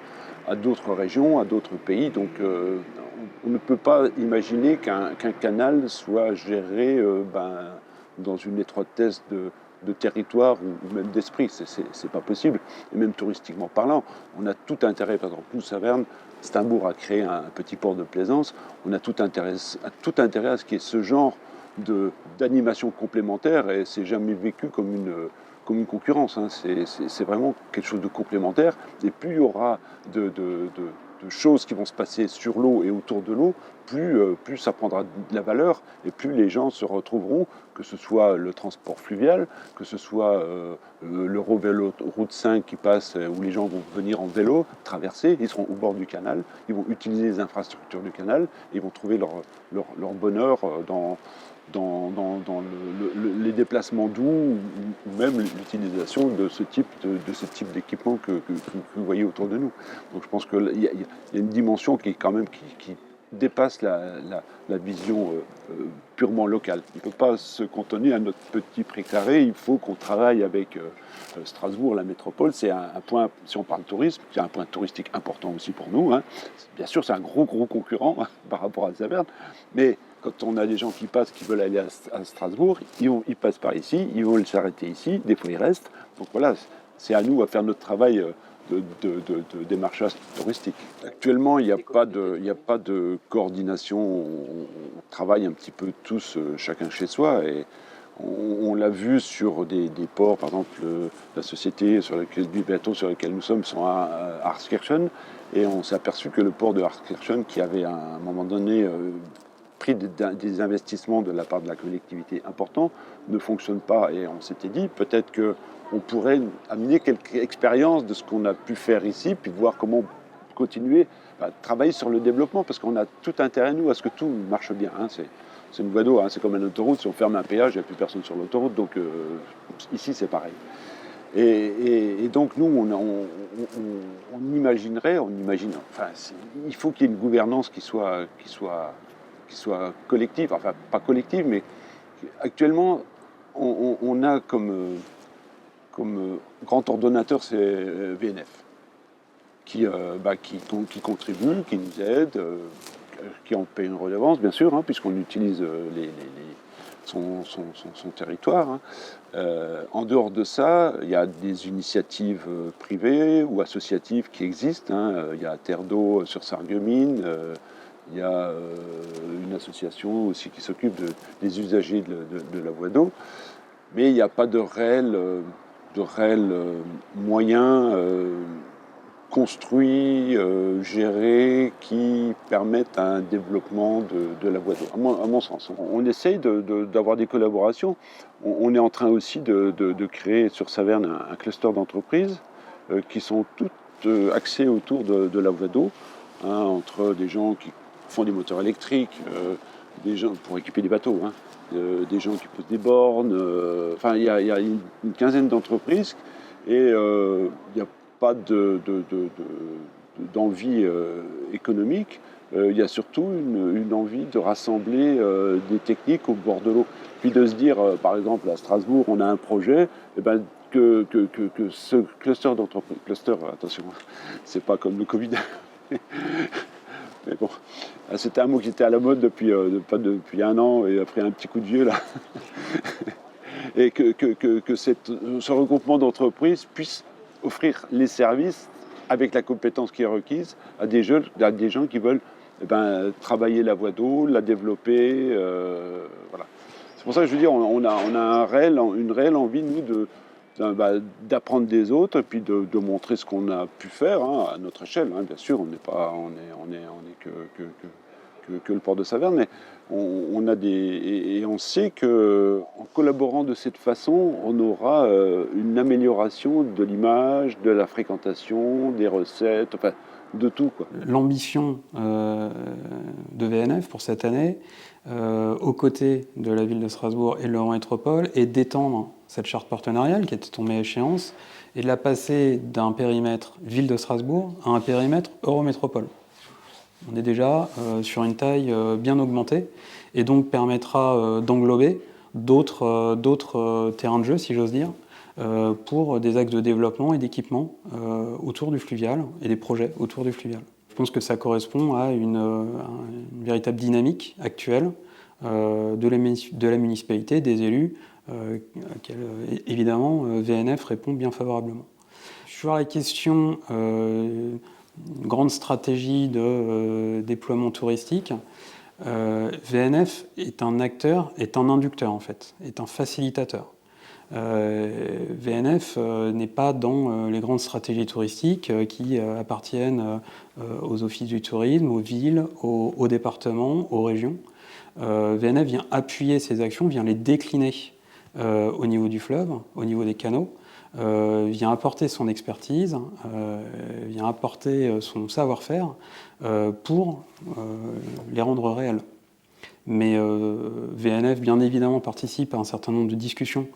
d'autres régions, à d'autres pays, donc on ne peut pas imaginer qu'un canal soit géré dans une étroitesse de territoire ou même d'esprit, c'est pas possible. Et même touristiquement parlant, on a tout intérêt, par exemple, nous, Saverne, Steimbourg a créé un petit port de plaisance, on a tout intérêt à ce qu'il y ait ce genre d'animation complémentaire, et c'est jamais vécu comme une concurrence, c'est vraiment quelque chose de complémentaire, et plus il y aura de choses qui vont se passer sur l'eau et autour de l'eau, plus ça prendra de la valeur, et plus les gens se retrouveront, que ce soit le transport fluvial, que ce soit l'Eurovélo route 5 qui passe, où les gens vont venir en vélo, traverser, ils seront au bord du canal, ils vont utiliser les infrastructures du canal, ils vont trouver leur bonheur dans les déplacements doux, ou même l'utilisation de ce type d'équipement que vous voyez autour de nous. Donc je pense qu'il y a une dimension qui est quand même qui dépasse la vision purement locale. On ne peut pas se cantonner à notre petit précaré, il faut qu'on travaille avec Strasbourg, la métropole. C'est un point, si on parle tourisme, c'est un point touristique important aussi pour nous. Bien sûr, c'est un gros concurrent par rapport à Saverne, mais quand on a des gens qui passent, qui veulent aller à Strasbourg, ils passent par ici, ils veulent s'arrêter ici, des fois ils restent. Donc voilà, c'est à nous à faire notre travail de démarchage touristique. Actuellement, il n'y a pas de coordination, on travaille un petit peu tous, chacun chez soi, et on l'a vu sur des ports, par exemple la société du bateau sur lequel nous sommes sont à Arskirchen, et on s'est aperçu que le port de Arskirchen, qui avait à un moment donné pris des investissements de la part de la collectivité importants, ne fonctionne pas, et on s'était dit peut-être qu'on pourrait amener quelques expériences de ce qu'on a pu faire ici, puis voir comment continuer à travailler sur le développement, parce qu'on a tout intérêt, nous, à ce que tout marche bien. Hein. C'est une voie d'eau, hein. C'est comme une autoroute, si on ferme un péage, il n'y a plus personne sur l'autoroute, donc ici c'est pareil. Et donc nous, on imagine, enfin, il faut qu'il y ait une gouvernance qui soit collective, enfin pas collective, mais actuellement, on a comme grand ordonnateur, c'est VNF, qui contribue, qui nous aide, qui en paie une redevance, bien sûr, hein, puisqu'on utilise son territoire. Hein. En dehors de ça, il y a des initiatives privées ou associatives qui existent. Hein. Il y a Terre d'eau sur Sarreguemines, il y a une association aussi qui s'occupe des usagers de la voie d'eau, mais il n'y a pas de réel moyens construits, gérés, qui permettent un développement de la voie d'eau, à mon sens. On essaye d'avoir des collaborations. On est en train aussi de créer sur Saverne un cluster d'entreprises qui sont toutes axées autour de la voie d'eau, hein, entre des gens qui font des moteurs électriques, des gens pour équiper des bateaux, hein, des gens qui posent des bornes. Enfin, il y a une quinzaine d'entreprises et il n'y a pas d'envie économique. Il y a surtout une envie de rassembler des techniques au bord de l'eau. Puis de se dire, par exemple, à Strasbourg, on a un projet, et ben, que ce cluster d'entreprises, attention, c'est pas comme le Covid, mais bon, c'était un mot qui était à la mode depuis un an et après un petit coup de vieux là, et que ce regroupement d'entreprises puisse offrir les services avec la compétence qui est requise à des gens qui veulent travailler la voie d'eau, la développer, voilà. C'est pour ça que je veux dire, on a une réelle envie, nous, d'apprendre des autres et puis de montrer ce qu'on a pu faire, hein, à notre échelle. Hein, bien sûr, on est que le port de Saverne, mais on a et on sait que en collaborant de cette façon, on aura une amélioration de l'image, de la fréquentation, des recettes, enfin de tout, quoi. L'ambition de VNF pour cette année, aux côtés de la ville de Strasbourg et de l'Eurométropole, est d'étendre cette charte partenariale qui était tombée à échéance et de la passer d'un périmètre ville de Strasbourg à un périmètre Eurométropole. On est déjà sur une taille bien augmentée et donc permettra d'englober d'autres terrains de jeu, si j'ose dire, pour des axes de développement et d'équipement autour du fluvial et des projets autour du fluvial. Je pense que ça correspond à une véritable dynamique actuelle de la municipalité, des élus, à laquelle évidemment VNF répond bien favorablement. Sur la question grande stratégie de déploiement touristique, VNF est un acteur, est un inducteur en fait, est un facilitateur. VNF n'est pas dans les grandes stratégies touristiques qui appartiennent aux offices du tourisme, aux villes, aux départements, aux régions. VNF vient appuyer ces actions, vient les décliner au niveau du fleuve, au niveau des canaux, vient apporter son expertise, vient apporter son savoir-faire pour les rendre réels. Mais VNF, bien évidemment, participe à un certain nombre de discussions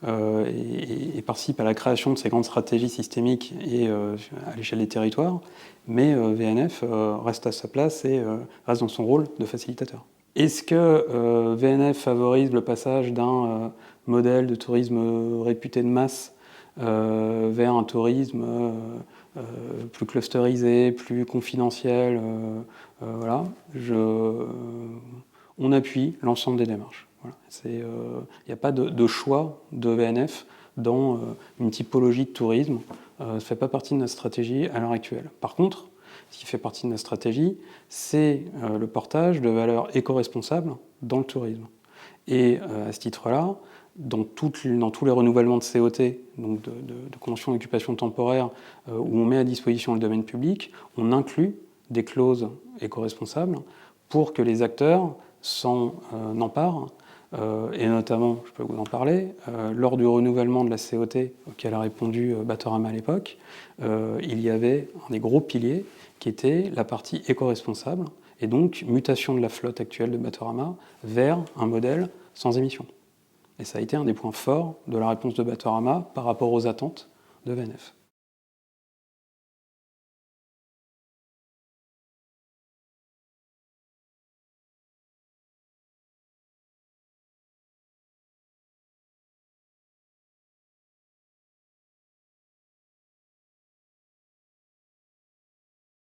et participe à la création de ces grandes stratégies systémiques et à l'échelle des territoires, mais VNF reste à sa place et reste dans son rôle de facilitateur. Est-ce que VNF favorise le passage d'un modèle de tourisme réputé de masse vers un tourisme plus clusterisé, plus confidentiel, voilà. On appuie l'ensemble des démarches. Voilà. Il n'y a pas de choix de VNF dans une typologie de tourisme. Ça ne fait pas partie de notre stratégie à l'heure actuelle. Par contre, ce qui fait partie de notre stratégie, c'est le portage de valeurs éco-responsables dans le tourisme. Et à ce titre-là, dans tous les renouvellements de COT, donc de conventions d'occupation temporaire, où on met à disposition le domaine public, on inclut des clauses éco-responsables pour que les acteurs s'en emparent et notamment, je peux vous en parler, lors du renouvellement de la COT auquel a répondu Batorama à l'époque, il y avait un des gros piliers qui était la partie éco-responsable, et donc mutation de la flotte actuelle de Batorama vers un modèle sans émission. Et ça a été un des points forts de la réponse de Batorama par rapport aux attentes de VNF.